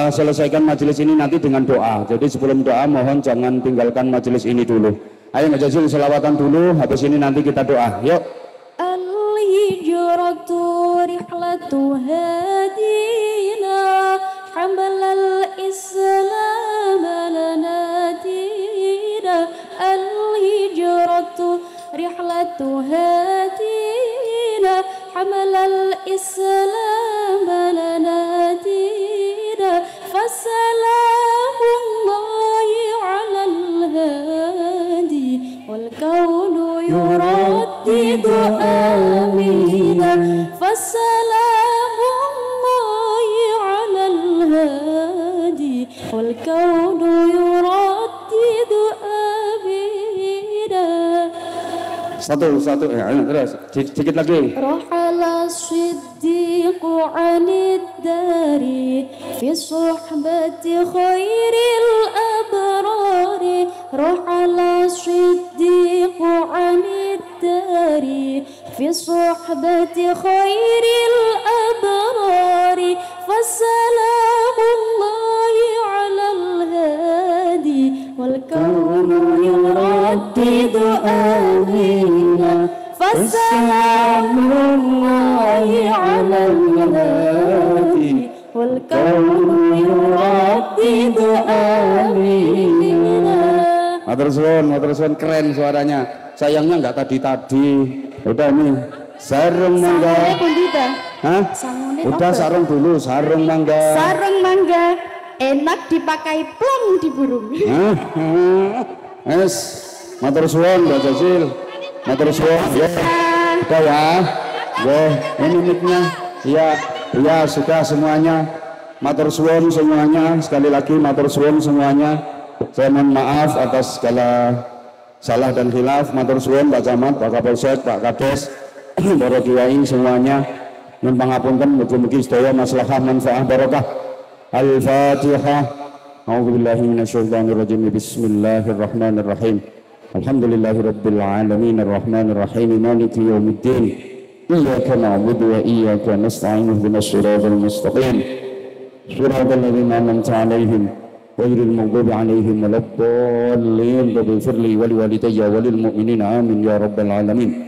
selesaikan majelis ini nanti dengan doa. Jadi sebelum doa mohon jangan tinggalkan majelis ini dulu. Ayo Mbak Jazil sholawatan dulu, habis ini nanti kita doa. Yuk.
Al-hijratu rihlatu hadina hamalal islam lana dina. Al-hijratu rihlatu hadina hamalal islam lana dina. Fasalamullahi alal hadi wal kaunu yuraddidu amina. Fasalamullahi alal hadi wal kaunu yuraddidu amina.
Satu, terus sedikit lagi.
Rahala siddiqu anid dari fi suhbati khairil abrari. Rahala siddiqu anid dari fi suhbati khairil abrari. Fasalamullahi alal hadi wal kaunu yuraddidu amina. Fasalamullahi alal hadi wal kaunu yuraddidu amina.
Matur suwun keren suaranya. Sayangnya nggak tadi. Udah nih. Sarung mangga.
Sangune pundi, Bang?
Hah?
Sangune
Udah
apa?
sarung dulu, sarung mangga.
Sarung mangga enak dipakai plong di burung.
Hah? Matur suwun Mbak Jazil. Matur suwun. Sudah ya. Ini mic-nya. Iya, sudah semuanya. Matur suwun semuanya. Sekali lagi matur suwun semuanya. Saya mohon maaf atas segala salah dan khilaf. Matur suwun Pak Camat, Pak Kapolsek, Pak Kades, para kiai semuanya. Nyuwun pangapunten, mugi-mugi sedaya maslahah manfaat barokah. Al-Fatihah. A'udzubillahi minasyaitonirrajim. Bismillahirrahmanirrahim. Alhamdulillahirabbil alamin arrahmanir rahim maliki yaumiddin. Iyyaka na'budu wa iyyaka nasta'in ihdinas siratal mustaqim. Shiratal ladzina an'amta 'alaihim ghairil maghdubi 'alaihim waladdallin. Ighfir li wa liwalidayya wa lil mu'minina amin ya rabbal alamin.